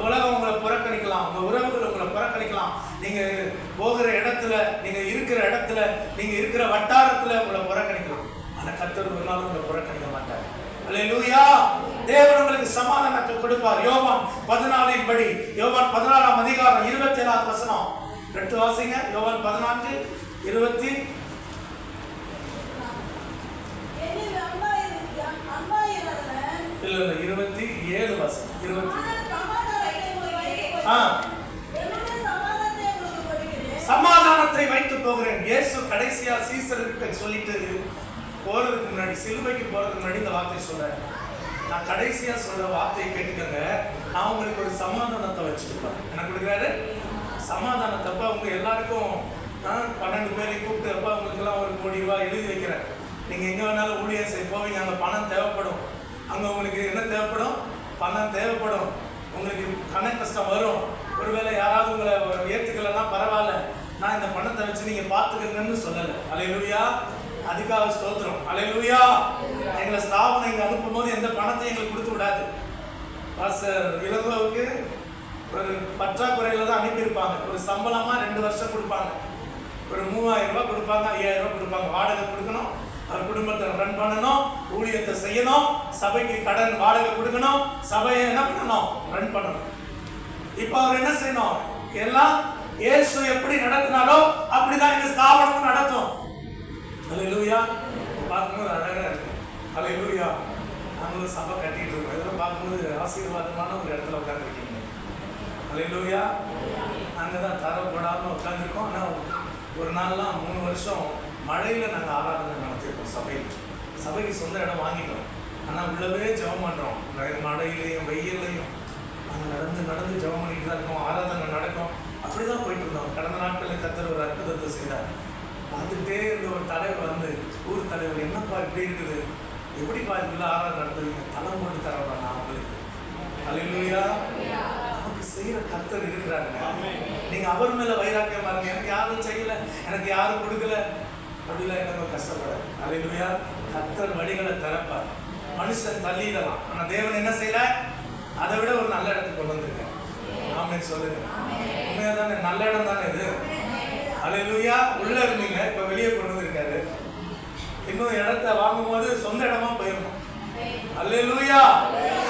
உலகம் உங்களை புறக்கணிக்கலாம், உங்க உறவுகள் உங்களை புறக்கணிக்கலாம், நீங்க போகிற இடத்துல, நீங்க இருக்கிற இடத்துல, நீங்க இருக்கிற வட்டாரத்துல உங்களை புறக்கணிக்கலாம். ஆனா கர்த்தர் ஒரு நாள் உங்களை புறக்கணிக்க மாட்டார். அல்லேலூயா. தேவன் உங்களுக்கு சமாதானத்தை கொடுப்பார். யோவான் 14 படி, யோவான் 14ஆம் அதிகாரம் 27வது வசனம் எடுத்து வாசிங்க. யோவான் 14:20. இல்ல 27 வசனம். 20 சமாதானத்தை வைத்து போகிறேன். இயேசு கடைசியா சீசருக்கு சொல்லிட்டு போறதுக்கு முன்னாடி, சிலுவைக்கு போறதுக்கு முன்னாடி இந்த வார்த்தை சொல்றேன். நான் கடைசியா சொல்ற வார்த்தையை கேட்டுக்கங்க. நான் உங்களுக்கு ஒரு சமாதானத்தை வச்சுருப்பேன். என்ன கொடுக்குறாரு? சமாதானத்தப்ப உங்க எல்லாருக்கும் 12 பேரை கூப்பிட்டு, அப்பா உங்களுக்கு எல்லாம் 1 கோடி ரூபாய் எழுதி வைக்கிறேன். நீங்க எங்க வேணாலும் ஊழியம் செய்ய போவீங்க, அங்க பணம் தேவைப்படும். அங்க உங்களுக்கு என்ன தேவைப்படும்? பணம் தேவைப்படும். உங்களுக்கு கண கஷ்டம் வரும். ஒருவேளை யாராவது உங்களை ஏற்றுக்கலன்னா பரவாயில்ல, நான் இந்த பணத்தை வச்சு நீங்க பார்த்துக்கங்கன்னு சொல்லலை. அல்லேலூயா. அதுக்காக ஸ்தோத்திரம். அல்லேலூயா. எங்களை ஸ்தாபனம் இங்க அனுப்பும் போது எந்த பணத்தையும் எங்களுக்கு கொடுத்து விடாது. பாஸ்டர் இளங்கோவுக்கு ஒரு பற்றாக்குறையில தான் அனுப்பியிருப்பாங்க. ஒரு சம்பளமா 2 வருஷம் கொடுப்பாங்க. ஒரு 3000 ரூபாய் கொடுப்பாங்க, 5000 ரூபாய் கொடுப்பாங்க. வாடகை கொடுக்கணும், அவர் குடும்பத்தை ரன் பண்ணணும், ஊழியத்தை செய்யணும், சபைக்கு கடன் வாடகை கொடுக்கணும், சபையை என்ன பண்ணணும்? ரன் பண்ணணும். இப்ப அவர் என்ன செய்யணும்? எல்லாம் இயேசு எப்படி நடத்தினாலோ அப்படிதான் இந்த ஸ்தாபனமும் நடத்தும். அல்லேலூயா. பார்க்கும்போது அழகா இருக்கு. அல்லேலூயா. நாங்களும் சபை கட்டிட்டு இருக்கோம். இதெல்லாம் பார்க்கும்போது ஆசீர்வாதமான ஒரு இடத்துல உட்காந்துருக்கீங்க. அல்லேலூயா. நாங்கள் தான் தர போடாமல் உட்காந்துருக்கோம். ஆனால் ஒரு நாள்லாம் 3 வருஷம் மழையில் நாங்கள் ஆராதனை நடத்திருக்கோம். சபைக்கு சொந்த இடம் வாங்கிட்டோம். ஆனால் உள்ளவே ஜெபம் பண்ணுறோம். மழையிலையும் வெயிலையும் நாங்கள் நடந்து நடந்து ஜெபம் பண்ணிட்டு தான் இருக்கோம். ஆராதனை நடக்கும். அப்படி தான் போயிட்டு இருந்தோம். கடந்த நாட்களில் கர்த்தர் ஒரு அற்புதத்தை செய்தார். பார்த்துட்டே இருந்த ஒரு தலைவர் வந்து, ஊர் தலைவர், என்னப்பா இப்படி இருக்குது, எப்படிப்பா இதுக்குள்ள ஆராதனை நடத்துவீங்க, தலை போட்டு தரப்பா நான் உங்களுக்கு. அல்லேலூயா. நமக்கு செய்கிற கர்த்தர் இருக்கிறாருங்க. நீங்கள் அவர் மேலே வைராக்கியமா இருங்க. எனக்கு யாரும் செய்யலை, எனக்கு யாரும் கொடுக்கல அப்படிலாம் எனக்கு கஷ்டப்பட. அல்லேலூயா. கர்த்தர் வழிகளை திறப்பார். மனுஷன் தள்ளிடலாம், ஆனால் தேவன் என்ன செய்யறார், அதை விட ஒரு நல்ல இடத்துக்கு கொண்டு வந்திருக்கேன். ஆமென் சொல்லுங்க. உண்மையா தானே? நல்ல இடம் தானே இது. அல்லேலூயா. உள்ள இருந்தீங்க, இப்ப வெளியே கொண்டு வந்திருக்காரு. இன்னும் இடத்த வாங்கும் போது சொந்த இடமா போயிடணும். அல்லேலூயா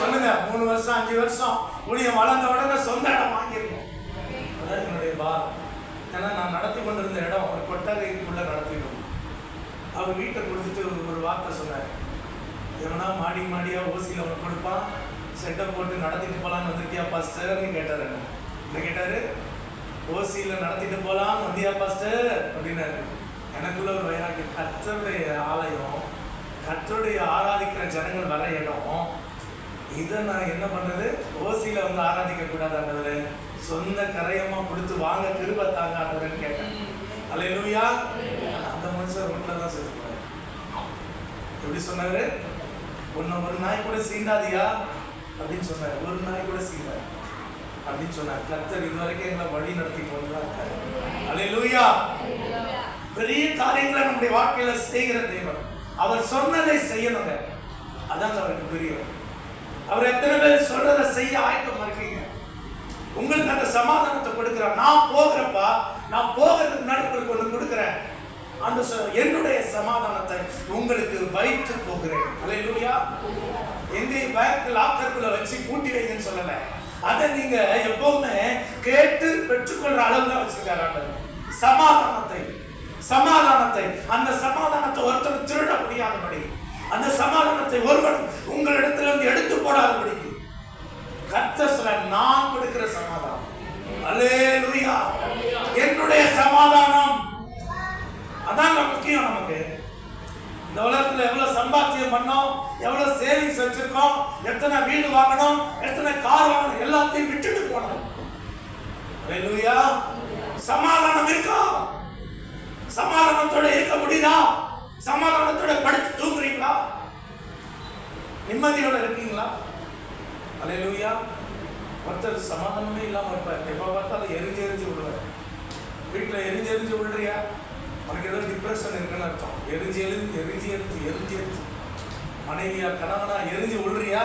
சொல்லுங்க. 3 வருஷம் 5 வருஷம் ஊழியம் வளர்ந்த உடனே சொந்த இடம் வாங்கிருக்கோம். அதான் என்னுடைய பாரம். ஏன்னா நான் நடத்தி கொண்டிருந்த இடம் ஒரு கொட்டகைக்குள்ள நடத்திட்டோம். அவர் வீட்டை கொடுத்துட்டு ஒரு வார்த்தை சொன்னார். எவனா மாடி மாடியா ஓசியில் அவனுக்கு கொடுப்பான், செட்டை போட்டு நடத்திட்டு போகலான்னு வந்திருக்கியா பாஸ்டர்னு கேட்டார். என்ன கேட்டாரு? ஓசியில் நடத்திட்டு போகலான்னு வந்தியா பாஸ்டர் அப்படின்னாரு. எனக்குள்ள ஒரு வைராக்கியம். கர்த்தருடைய ஆலயம், கர்த்தருடைய ஆராதிக்கிற ஜனங்கள் வர இடம், இதை நான் என்ன பண்றது, ஓசியில் வந்து ஆராதிக்க கூடாது, சொந்த கரையமா கொடுத்து வாங்க கிருபை தாங்க ஆண்டவர்னு கேட்டேன். அல்லேலூயா. அந்த மனுஷன் ரோட்ல தான் சொல்லுவாரு. எப்படி சொன்னாரு? ஒரு நாய் கூட சீண்டாதியா அப்படின்னு சொன்னார். ஒரு நாய் கூட சீண்டாது அப்படின்னு சொன்னார். கர்த்தர் இதுவரைக்கும் எங்களை வழி நடத்தி கொண்டுதான் இருக்காரு. அல்லேலூயா. பெரிய காரியங்களை நம்முடைய வாழ்க்கையில செய்கிற தேவன். அவர் சொன்னதை செய்யணுங்க. அதான் அவருக்கு புரியும். அவர் எத்தனை பேர் சொல்றதை செய்ய ஆயத்தமா இருக்கீங்க? உங்களுக்கு அந்த சமாதானத்தை கொடுக்கிறார். நான் போகிறப்பா, நான் போகிறதுக்கு நடுவில் கொண்டு கொடுக்கிறேன். அந்த என்னுடைய சமாதானத்தை உங்களுக்கு வைத்து போகிறேன். அல்லேலூயா. எங்கேயும் பேங்க் லாக்கருக்குள்ள வச்சு பூட்டி வைங்கன்னு சொல்லல. அதை நீங்க எப்பவுமே கேட்டு பெற்றுக்கொள்ற அளவுல வச்சிருக்காரு. சமாதானத்தை, சமாதானத்தை, அந்த சமாதானத்தை ஒருத்தர் திருட முடியாதபடி, அந்த சமாதானத்தை ஒருவன் உங்களிடத்துல இருந்து எடுத்து போடாதபடி கர்த்தர் சொல்ல, நான் கொடுக்கிற சமாதானம். அல்லேலூயா. என்னுடைய சமாதானம். அதான் முக்கியம் நமக்கு. இந்த உலகத்துல எவ்வளவு சம்பாத்தியம் பண்ணோம், எவ்வளவு சேவிங்ஸ் வச்சிருக்கோம், எத்தனை வீடு வாங்கணும், எத்தனை கார் வாங்கணும், எல்லாத்தையும் விட்டுட்டு போனோம். அல்லேலூயா. சமாதானம் இருக்கா? சமாதானத்தோட இருக்க முடியுதா? சமாதானத்தோட படுத்து தூங்குறீங்களா? நிம்மதியோட இருக்கீங்களா? அல்லேலூயா. ஒருத்தர் சமாதானமே இல்லாம இருப்பார். எப்ப பார்த்தாலும் எரிஞ்சு விடுவார். வீட்டுல எரிஞ்சு விடுறியா, உனக்கு ஏதோ டிப்ரெஷன் இருக்குன்னு அர்த்தம். எரிஞ்சு மனைவியா கணவனா எரிஞ்சு விடுறியா,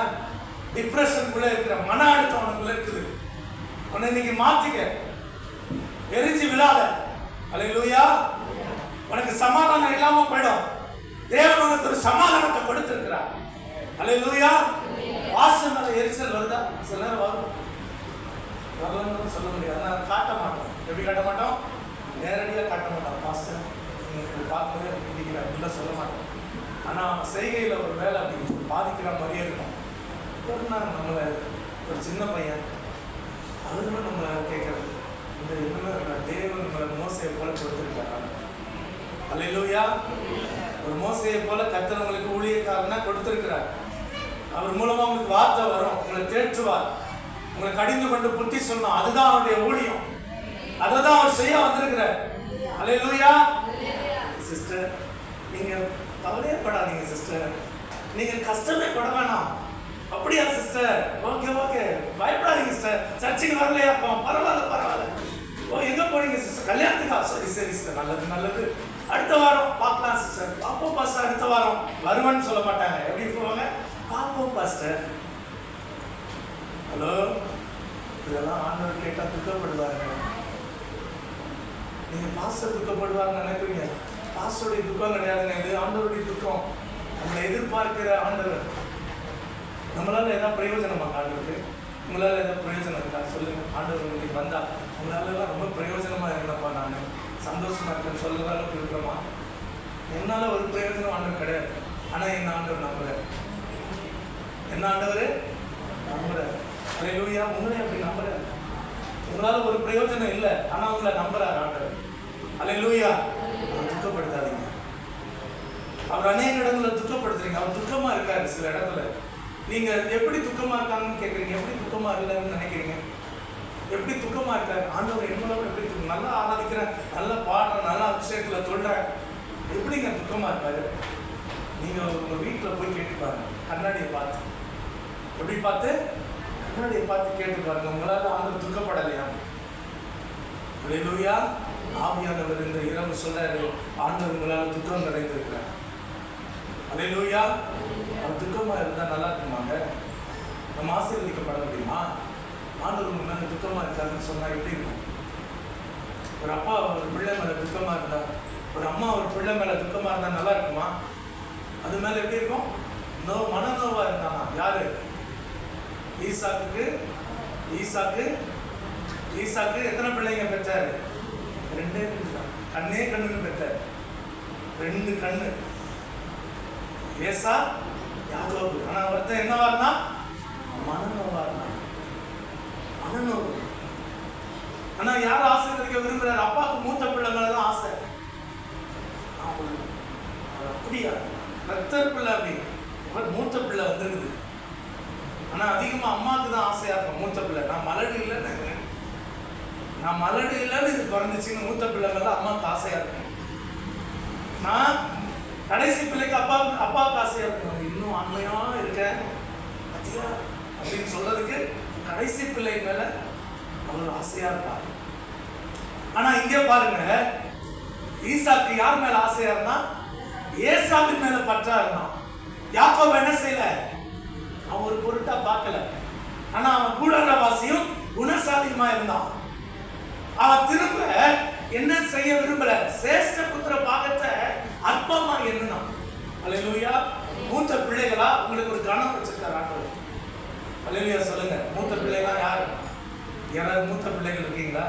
டிப்ரெஷனுக்குள்ள இருக்கிற மன அழுத்தம் உனக்குள்ள இருக்குது. உன்னை இன்னைக்கு மாத்திக்க, எரிஞ்சு விழாத. அல்லேலூயா. உனக்கு சமாதானம் இல்லாம போயிடும். தேவன் உனக்கு ஒரு சமாதானத்தை கொடுத்திருக்கிறார். அல்லேலூயா. வாசம் மேல எரிச்சல் வருதா? சில நேரம் வரும். வரலன்னு சொல்ல முடியாது. ஆனால் காட்ட மாட்டோம். எப்படி காட்ட மாட்டோம்? நேரடியாக காட்ட மாட்டோம். பாஸ்டர் உங்களுக்கு பார்க்கவே பிடிக்கல அப்படிலாம் சொல்ல மாட்டோம். ஆனால் செய்கையில் ஒரு வேலை அப்படி பாதிக்கிற மாதிரியே இருக்கும். நம்மளை ஒரு சின்ன பையன் அதுவும் நம்மளை கேட்கறது, இந்த என்ன தேவன் நம்மளை மோசையை போல கொடுத்துருக்காரு. அல்லேலூயா. ஒரு மோசையை போல கர்த்தர் உங்களுக்கு ஊழியக்காரனா கொடுத்திருக்கிறார். அவர் மூலமா உங்களுக்கு வார்த்தை வரும், உங்களை தேற்றுவார், உங்களை கடிந்து கொண்டு புத்தி சொல்லணும். அதுதான் அவருடைய ஊழியம். அதை தான் அவர் செய்ய வந்திருக்கிறார். அல்லேலூயா. சிஸ்டர், நீங்க கவலையே படாதீங்க சிஸ்டர், நீங்க கஷ்டமே பட வேணாம். அப்படியா சிஸ்டர்? ஓகே ஓகே, பயப்படாதீங்க சிஸ்டர். சர்ச்சுக்கு வரலையா? பரவாயில்ல. ஓ, எங்க போறீங்க சிஸ்டர்? கல்யாணத்துக்கா? சரி சிஸ்டர், நல்லது. அடுத்த வாரம் பார்க்கலாம் சிஸ்டர். பாப்போம் பாஸ்டர். அடுத்த வாரம் வருவேன்னு சொல்ல மாட்டாங்க. எப்படி சொல்லுவாங்க? பாப்போம் பாஸ்டர். ஹலோ, இதெல்லாம் ஆண்டவர் கேட்டா துக்கப்படுவாருங்க. நீங்க பாஸ்டர் துக்கப்படுவாருன்னு நினைப்பீங்க. பாஸ்டருடைய துக்கம் கிடையாதுங்க, இது ஆண்டவருடைய துக்கம். நம்மளை எதிர்பார்க்கிற ஆண்டவர். நம்மளால ஏதாவது பிரயோஜனமா ஆண்டவருக்கு? உங்களால ஏதாவது பிரயோஜனம் இருக்கா? சொல்லுங்க. ஆண்டவர் உங்களுக்கு வந்தா உங்களால ரொம்ப பிரயோஜனமா இருந்தப்பா, நான் சந்தோஷமா இருக்கேன்னு சொல்லுற அளவுக்கு இருக்கிறோமா? என்னால ஒரு பிரயோஜனம் ஆண்டவர் கிடையாது. ஆனா என்ன ஆண்டவர் நம்புறாரு. என்ன ஆண்டவர் நம்புறாரு. அல்லேலூயா. உங்களே அப்படி நம்புறாரு. உங்களால ஒரு பிரயோஜனம் இல்லை, ஆனா உங்களை நம்புறாரு ஆண்டவர். அல்லேலூயா. துக்கப்படுத்தாதீங்க. அவர் அநேக இடங்களை துக்கப்படுத்துறீங்க. அவர் துக்கமா இருக்காரு சில இடத்துல. நீங்க எப்படி துக்கமா இருக்காங்கன்னு கேட்குறீங்க. எப்படி துக்கமா இல்லைன்னு நினைக்கிறீங்க? எப்படி துக்கமா இருக்காரு? ஆண்டவர் என்னோட எப்படி நல்லா ஆராதிக்கிறேன், நல்லா பாடுறேன், நல்லா அபிஷேகத்துல சொல்றேன், எப்படிங்க துக்கமா இருப்பாரு? நீங்க உங்க வீட்டுல போய் கேட்டு பாருங்க. கண்ணாடியை பார்த்து, எப்படி பார்த்து? கண்ணாடியை பார்த்து கேட்டு பாருங்க. உங்களால ஆண்டவர் துக்கப்படலையா? அல்லேலூயா. ஆவியானவர் இந்த இரவு சொல்றாரு, ஆண்டவர் உங்களால் துக்கம் நிறைந்திருக்கிறார். அல்லேலூயா. அவர் துக்கமா இருந்தா நல்லா இருக்குமாங்க? நம்ம ஆசீர்வதிக்கப்பட முடியுமா? ஆண்டவர் உங்க மேல துக்கமா இருக்காருன்னு சொன்னா எப்படி இருக்கும்? ஒரு அப்பா ஒரு பிள்ளை மேல துக்கமா இருந்தா, ஒரு அம்மா ஒரு பிள்ளை மேல துக்கமா இருந்தா நல்லா இருக்குமா? அது மேல எப்படி இருக்கும்? மனநோவா இருந்தானா? யாரு? ஈசாக்கு எத்தனை பிள்ளைங்க பெற்றாரு? 2 தான். கண்ணே கண்ணுன்னு பெற்றாரு. 2 கண்ணு. ஏசா, யாக்கோபு. ஆனா ஒருத்தன் என்னவா இருந்தா? மனநோவா இருந்தான். மனநோவு. ஆனா யார் ஆசீர்வதிக்க விரும்புறாரு? அப்பாவுக்கு மூத்த பிள்ளை மேலதான் ஆசை. அப்படியா? ரத்தர் பிள்ளை அப்படி. மூத்த பிள்ளை வந்துருக்குது. ஆனா அதிகமா அம்மாவுக்கு தான் ஆசையா இருக்கும் மூத்த பிள்ளை. நான் மலடு இல்லைன்னு இது பிறந்துச்சுன்னு மூத்த பிள்ளை மேல அம்மாவுக்கு ஆசையா இருக்கும். நான் கடைசி பிள்ளைக்கு அப்பாவுக்கு ஆசையா இருக்கும். இன்னும் அண்மையா இருக்கேன் அப்படின்னு சொல்றதுக்கு கடைசி பிள்ளை மேல அவர் ஆசையா இருப்பார். ஆனா இங்கே பாருங்க, ஈசாக்கு யார் மேல ஆசையா இருந்தா? ஏசாவின் மேல பற்றா இருந்தான். யாக்கோபு என்ன செய்யல? அவன் ஒரு பொருட்டா பார்க்கல. ஆனா அவன் கூடாரவாசியும் குணசாலியுமா இருந்தான். அவன் திரும்ப என்ன செய்ய விரும்பல? சிரேஷ்ட புத்திர பாகத்தை அற்பமா எண்ணினான். அல்லேலூயா. மூத்த பிள்ளைகளா உங்களுக்கு ஒரு கணம் வச்சிருக்காரு ஆண்டவர். அல்லேலூயா சொல்லுங்க. மூத்த பிள்ளைகளா யாரு? யாராவது மூத்த பிள்ளைகள் இருக்கீங்களா?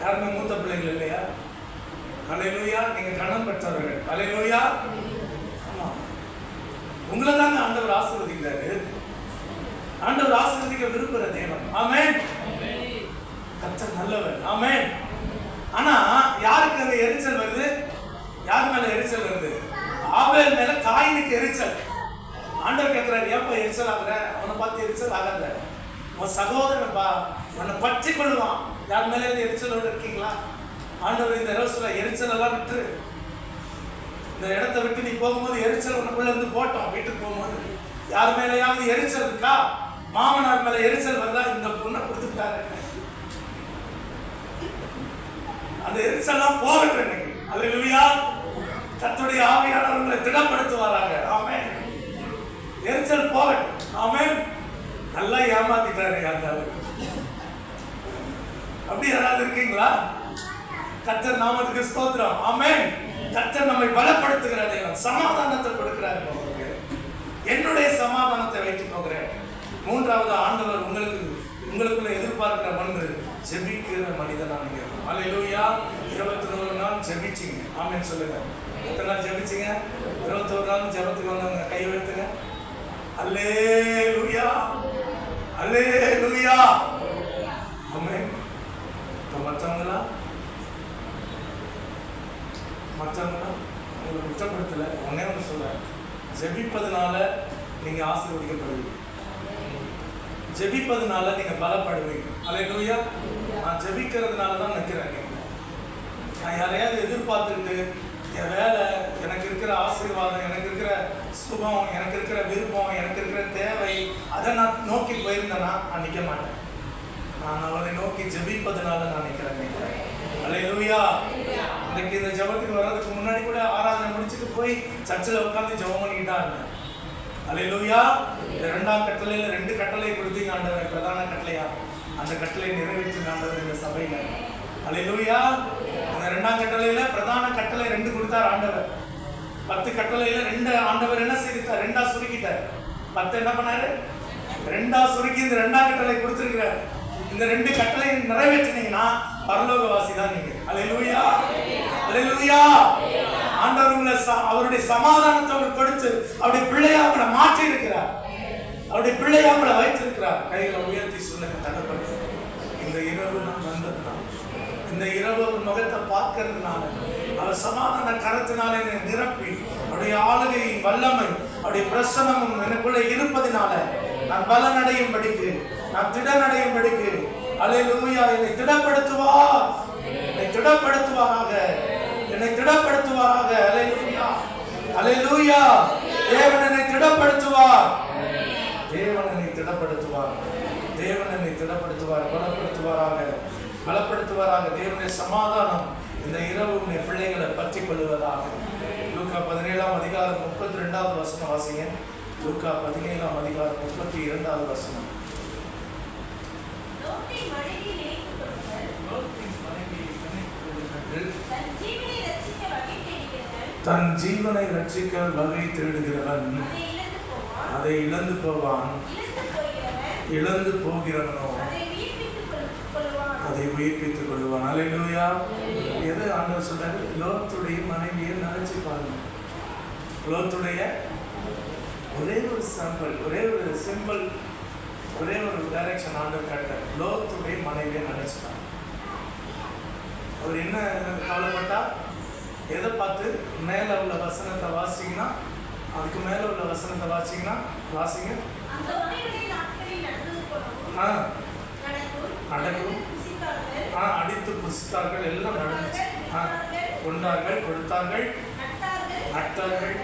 யாருமே மூத்த பிள்ளைகள் இல்லையா? அல்லேலூயா. நீங்க கணம் பெற்றவர்கள். அல்லேலூயா. உங்களை தாங்க ஆண்டவர் ஆசீர்வதிக்கிறாரு. ஆண்டவர் ஆசீர்வதிக்க விரும்புகிற தேவன். ஆமென். கர்த்தர் நல்லவர். ஆமென். ஆனா யாருக்கு அந்த எரிச்சல் வருது? யார் மேல எரிச்சல் வருது? ஆபேல் மேல காயினுக்கு எரிச்சல். ஆண்டவர் கேட்கிறாரு, ஏப்பா எரிச்சல் ஆகுற? அவனை பார்த்து எரிச்சல் ஆகாத. உன் சகோதரனப்பா, உன்னை பற்றி கொள்ளுவான். யார் மேல எரிச்சலோடு இருக்கீங்களா? ஆண்டவர் இந்த இரவு சொல்ல, எரிச்சல் எல்லாம் விட்டு இந்த இடத்தை விட்டு நீ போகும்போது எரிச்சல் உனக்குள்ள இருந்து போட்டோம். வீட்டுக்கு போகும்போது யார் மேலேயாவது எரிச்சல் இருக்கா? மாமனார் மேல எரிச்சல் வந்தா இந்த பொண்ணை கொடுத்துட்டாரு, அந்த எரிச்சல்லாம் போகட்டும் இன்னைக்கு. அல்லேலூயா. கர்த்தருடைய ஆவியானவர்களை திடப்படுத்துவாராங்க. ஆமென். எரிச்சல் போகட்டும். ஆமென். நல்லா ஏமாத்திட்டாரு யாராவது? அப்படி யாராவது இருக்கீங்களா? கர்த்தர் நாமத்துக்கு ஸ்தோத்திரம். ஆமென். கர்த்தர் நம்மை பலப்படுத்துகிற தேவன். சமாதானத்தை கொடுக்கிறார். என்னுடைய சமாதானத்தை வைத்துக் போகிறேன். 3வது ஆண்டவர் உங்களுக்குள்ள எதிர்பார்க்கிற ஒன்று, ஜெபிக்கிற மனிதனா நீங்க. அல்லேலூயா. 21 நாள் ஜெபிச்சிங்க. ஆமென் சொல்லுங்க. எத்தனை நாள் ஜெபிச்சிங்க? 21 நாள் ஜெபத்துக்கு வந்தவங்க கை வைத்துங்க. அல்லேலூயா. அல்லேலூயா. ஆமென். மற்றவங்களா உங்களை குற்றப்படுத்தல. ஒன்னே ஒன்று சொல்ல, ஜெபிப்பதுனால நீங்க ஆசீர்வதிக்கப்படுவீங்க. ஜெபிப்பதுனால நீங்க பலப்படுவீங்க. அல்லேலூயா. நான் ஜெபிக்கிறதுனால தான் நிற்கிறேன். நான் யாரையாவது எதிர்பார்த்துட்டு என் வேலை, எனக்கு இருக்கிற ஆசீர்வாதம், எனக்கு இருக்கிற சுகம், எனக்கு இருக்கிற விருப்பம், எனக்கு இருக்கிற தேவை, அதை நான் நோக்கி போயிருந்தேன்னா நான் நிற்க மாட்டேன். நான் அவரை நோக்கி ஜெபிப்பதுனால நான் நிற்கிறேன். அல்லேலூயா. இன்னைக்கு இந்த ஜெபத்துக்கு வர்றதுக்கு முன்னாடி கூட ஆராதனை முடிச்சுட்டு போய் சர்ச்சில் உட்காந்து ஜெபம் பண்ணிக்கிட்டா இருந்தேன். அல்லேலூயா. இந்த 2ஆம் கட்டளையில 2 கட்டளை கொடுத்தீங்க ஆண்டவரே, பிரதான கட்டளையா. அந்த கட்டளை நிறைவேற்றுங்க ஆண்டவர் இந்த சபையில. அல்லேலூயா. அந்த 2ஆம் கட்டளையில பிரதான கட்டளை 2 கொடுத்தார் ஆண்டவர். 10 கட்டளையில 2 ஆண்டவர் என்ன செய்தார்? 2ஆ சுருக்கிட்டார். 10 என்ன பண்ணாரு? 2ஆ சுருக்கி இந்த 2ஆம் கட்டளை கொடுத்திருக்கிறார். இந்த 2 கட்டளை நிறைவேற்றினீங்கன்னா பரலோகவாசி தான் நீங்க. அல்லேலூயா. அல்லேலூயா. ஆண்டவர் உங்களை அவருடைய சமாதானத்தை உங்களுக்கு கொடுத்து அவருடைய பிள்ளையா உங்களை மாற்றி இருக்கிறார். அவருடைய பிள்ளையா உங்களை வைத்திருக்கிறார். கைகளை உயர்த்தி சொல்லுங்க, தகப்பனே, இந்த இரவு நான் வந்ததுனால, இந்த இரவு ஒரு முகத்தை பார்க்கறதுனால, அவர் சமாதான கரத்தினாலே என்னை நிரப்பி அவருடைய ஆளுகையின் வல்லமை அவருடைய பிரசன்னமும் எனக்குள்ள இருப்பதினால நான் பலனடையும்படிக்கு, நான் திடனடையும்படிக்கு அல்லேலூயா என்னை திடப்படுத்துவார், என்னை திடப்படுத்துவாராக, என்னை திடப்படுத்துவாராக. அல்லேலூயா, அல்லேலூயா. தேவன் என்னை திடப்படுத்துவார், தேவன் என்னை திடப்படுத்துவார், தேவன் என்னை திடப்படுத்துவார், பலப்படுத்துவாராக, பலப்படுத்துவாராக. தேவனுடைய சமாதானம் இந்த இரவு உன்னை பிள்ளைகளை பற்றி கொள்வதாக. லூக்கா 17ஆம் அதிகாரம் 32வது வசனம் வாசிங்க. லூக்கா 17ஆம் அதிகாரம் 32வது வசனம். தன் ஜீவனை ரட்சிக்க வகை தேடுகிறவன் அதை இழந்து போவான், இழந்து போகிறவனோ அதை உயிர்ப்பித்துக் கொள்வான். அல்லேலூயா. எது ஆண்டவர் சொல்றாரு? லோத்துடைய மனைவியை நினைச்சு பாருங்க. லோத்துடைய ஒரே ஒரு சாம்பிள், ஒரே ஒரு சிம்பிள், ஒரே ஒரு டைரக்ஷன் ஆண்டவர் காட்டுறார். லோத்துடைய மனைவியை நினைச்சுட்டாங்க. அவர் என்ன கவலைப்பட்டா? எதை பார்த்து? மேல உள்ள வசனத்தை வாசிங்கன்னா, அதுக்கு மேல உள்ள வசனத்தை வாசிங்கன்னா, வாசிங்க. நடக்கும், அடித்து புசித்தார்கள், எல்லாம் நடந்துச்சு. கொண்டார்கள், கொடுத்தார்கள், நட்டார்கள்.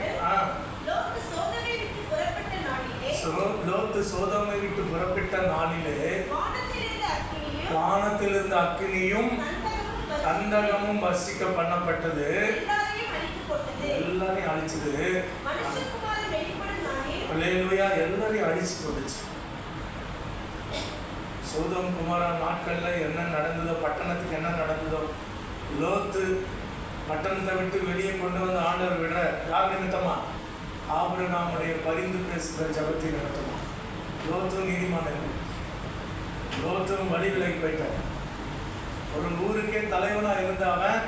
லோத்து சோதோமை விட்டு புறப்பட்ட நாளிலே வானத்திலிருந்து அக்கினியும் கந்தகமும் வர்ஷிக்க பண்ணப்பட்டது, எல்லாரையும் அழிச்சது. அல்லேலூயா. எல்லாரையும் அழிச்சு போட்டுச்சு. சோதோம் குமாரா நாட்கள்ல என்ன நடந்ததோ, பட்டணத்துக்கு என்ன நடந்ததோ, லோத்து பட்டணத்தை விட்டு வெளியே கொண்டு வந்து ஆண்டவர் விடுற யார் நிமித்தமா? ஆபிரகாமுடைய பரிந்து பேசுகிற ஜபத்தை நடத்துமா. லோத்து நீதிமான், லோத்தும் வழி விலகி போயிட்டார். ஒரு ஊருக்கே தலைவனா இருந்தவன்,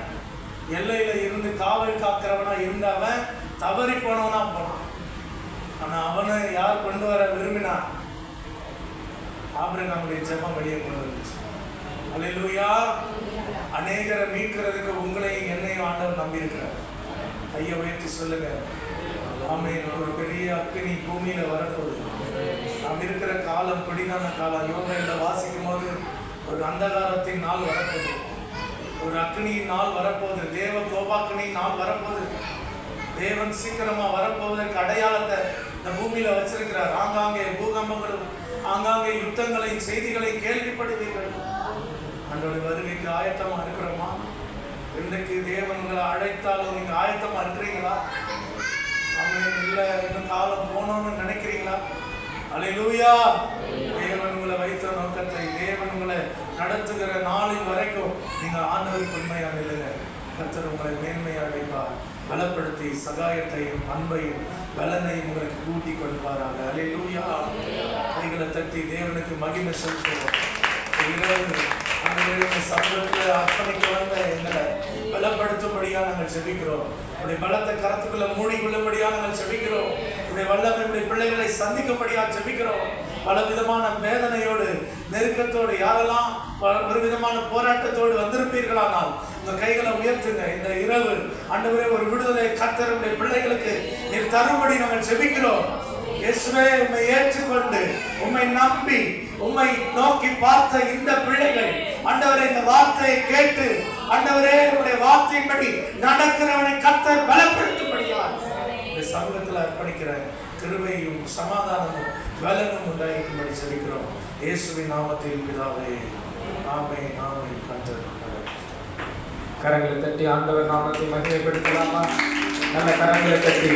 எல்லையில இருந்து காவல் காக்கிறவனா இருந்தவன் தவறி போனவனா போனான். ஆனா அவனை யார் கொண்டு வர விரும்பினா? ஆபிரகாமுடைய ஜெபம் வெளியே கொண்டு வந்துச்சு. அல்லேலூயா. அநேகரை மீட்கிறதுக்கு உங்களையும் என்னையும் ஆண்டவர் நம்பி இருக்கிறார். கையை உயர்த்தி சொல்லுங்க. ஆமென். ஒரு பெரிய அக்கினி பூமியில வரப்போகுது. நாம் இருக்கிற காலம் கொடிதான காலம். யோகையில வாசிக்கும் போது ஒரு அந்தகாரத்தின் நாள் வரப்போகுது, ஒரு அக்னியின் நாள் வரப்போகுது, தேவ கோபாக்கினியின் நாள் வரப்போகுது. தேவன் சீக்கிரமா வரப்போவதற்கு அடையாளத்தை இந்த பூமியில வச்சிருக்கிறார். ஆங்காங்கே பூகம்பங்களும் ஆங்காங்கே யுத்தங்களையும் செய்திகளையும் கேள்விப்படுவீர்கள். அன்றோட வருகைக்கு ஆயத்தமா இருக்கிறோமா? இன்றைக்கு தேவன் உங்களை அழைத்தாலும் நீங்க ஆயத்தமா இருக்கிறீங்களா? அவன் இல்ல இன்னும் காலம் போனோம்னு நினைக்கிறீங்களா? அல்லேலூயா. தேவன் உங்களை வைத்த நோக்கத்தை, தேவன் உங்களை நடத்துகிற நாளின் வரைக்கும் நீங்க ஆண்டவருக்கு உண்மையாக இல்லைங்க. கர்த்தர் உங்களை மேன்மையாக வைப்பார், பலப்படுத்தி சகாயத்தையும் அன்பையும் பலனையும் உங்களுக்கு கூட்டி கொடுப்பாராங்க. அல்லேலூயா. கைகளை தட்டி தேவனுக்கு மகிமை செலுத்துவோம். சமூகத்தில் அர்ப்பணிக்க வந்த எங்களை பலப்படுத்தும்படியா நாங்கள் செபிக்கிறோம். உடைய பலத்தை கரத்துக்குள்ள மூடிக்கொள்ளும்படியா நாங்கள் செபிக்கிறோம். உடைய வல்லமை பிள்ளைகளை சந்திக்கும்படியா செபிக்கிறோம். பல விதமான வேதனையோடு, நெருக்கத்தோடு, யாரெல்லாம் ஒரு விதமான போராட்டத்தோடு வந்திருப்பீர்களானால் உங்க கைகளை உயர்த்துங்க. இந்த இரவு ஆண்டவரே ஒரு விடுதலை கர்த்தர் உடைய பிள்ளைகளுக்கு நீர் தரும்படி நாங்கள் செபிக்கிறோம். இயேசுவே, உம்மை ஏற்றுக்கொண்டு உம்மை நம்பி உம்மை நோக்கி பார்த்த இந்த பிள்ளைகள் ஆண்டவரே இந்த வார்த்தையை கேட்டு ஆண்டவரே உம்முடைய வார்த்தையின்படி நடக்கிறவனை கர்த்தர் பலப்படுத்தும்படியா இந்த சமூகத்தில் அர்ப்பணிக்கிற கிருபையும் சமாதானமும் பலனும் உண்டாயிருக்கும்படி செபிக்கிறோம். இயேசுவின் நாமத்தில் பிதாவே, ஆமென். ஆமென். கர்த்தர் கரங்களை தட்டி ஆண்டவர் நாமத்தை மகிமைப்படுத்தலாமா? நல்ல கரங்களை தட்டி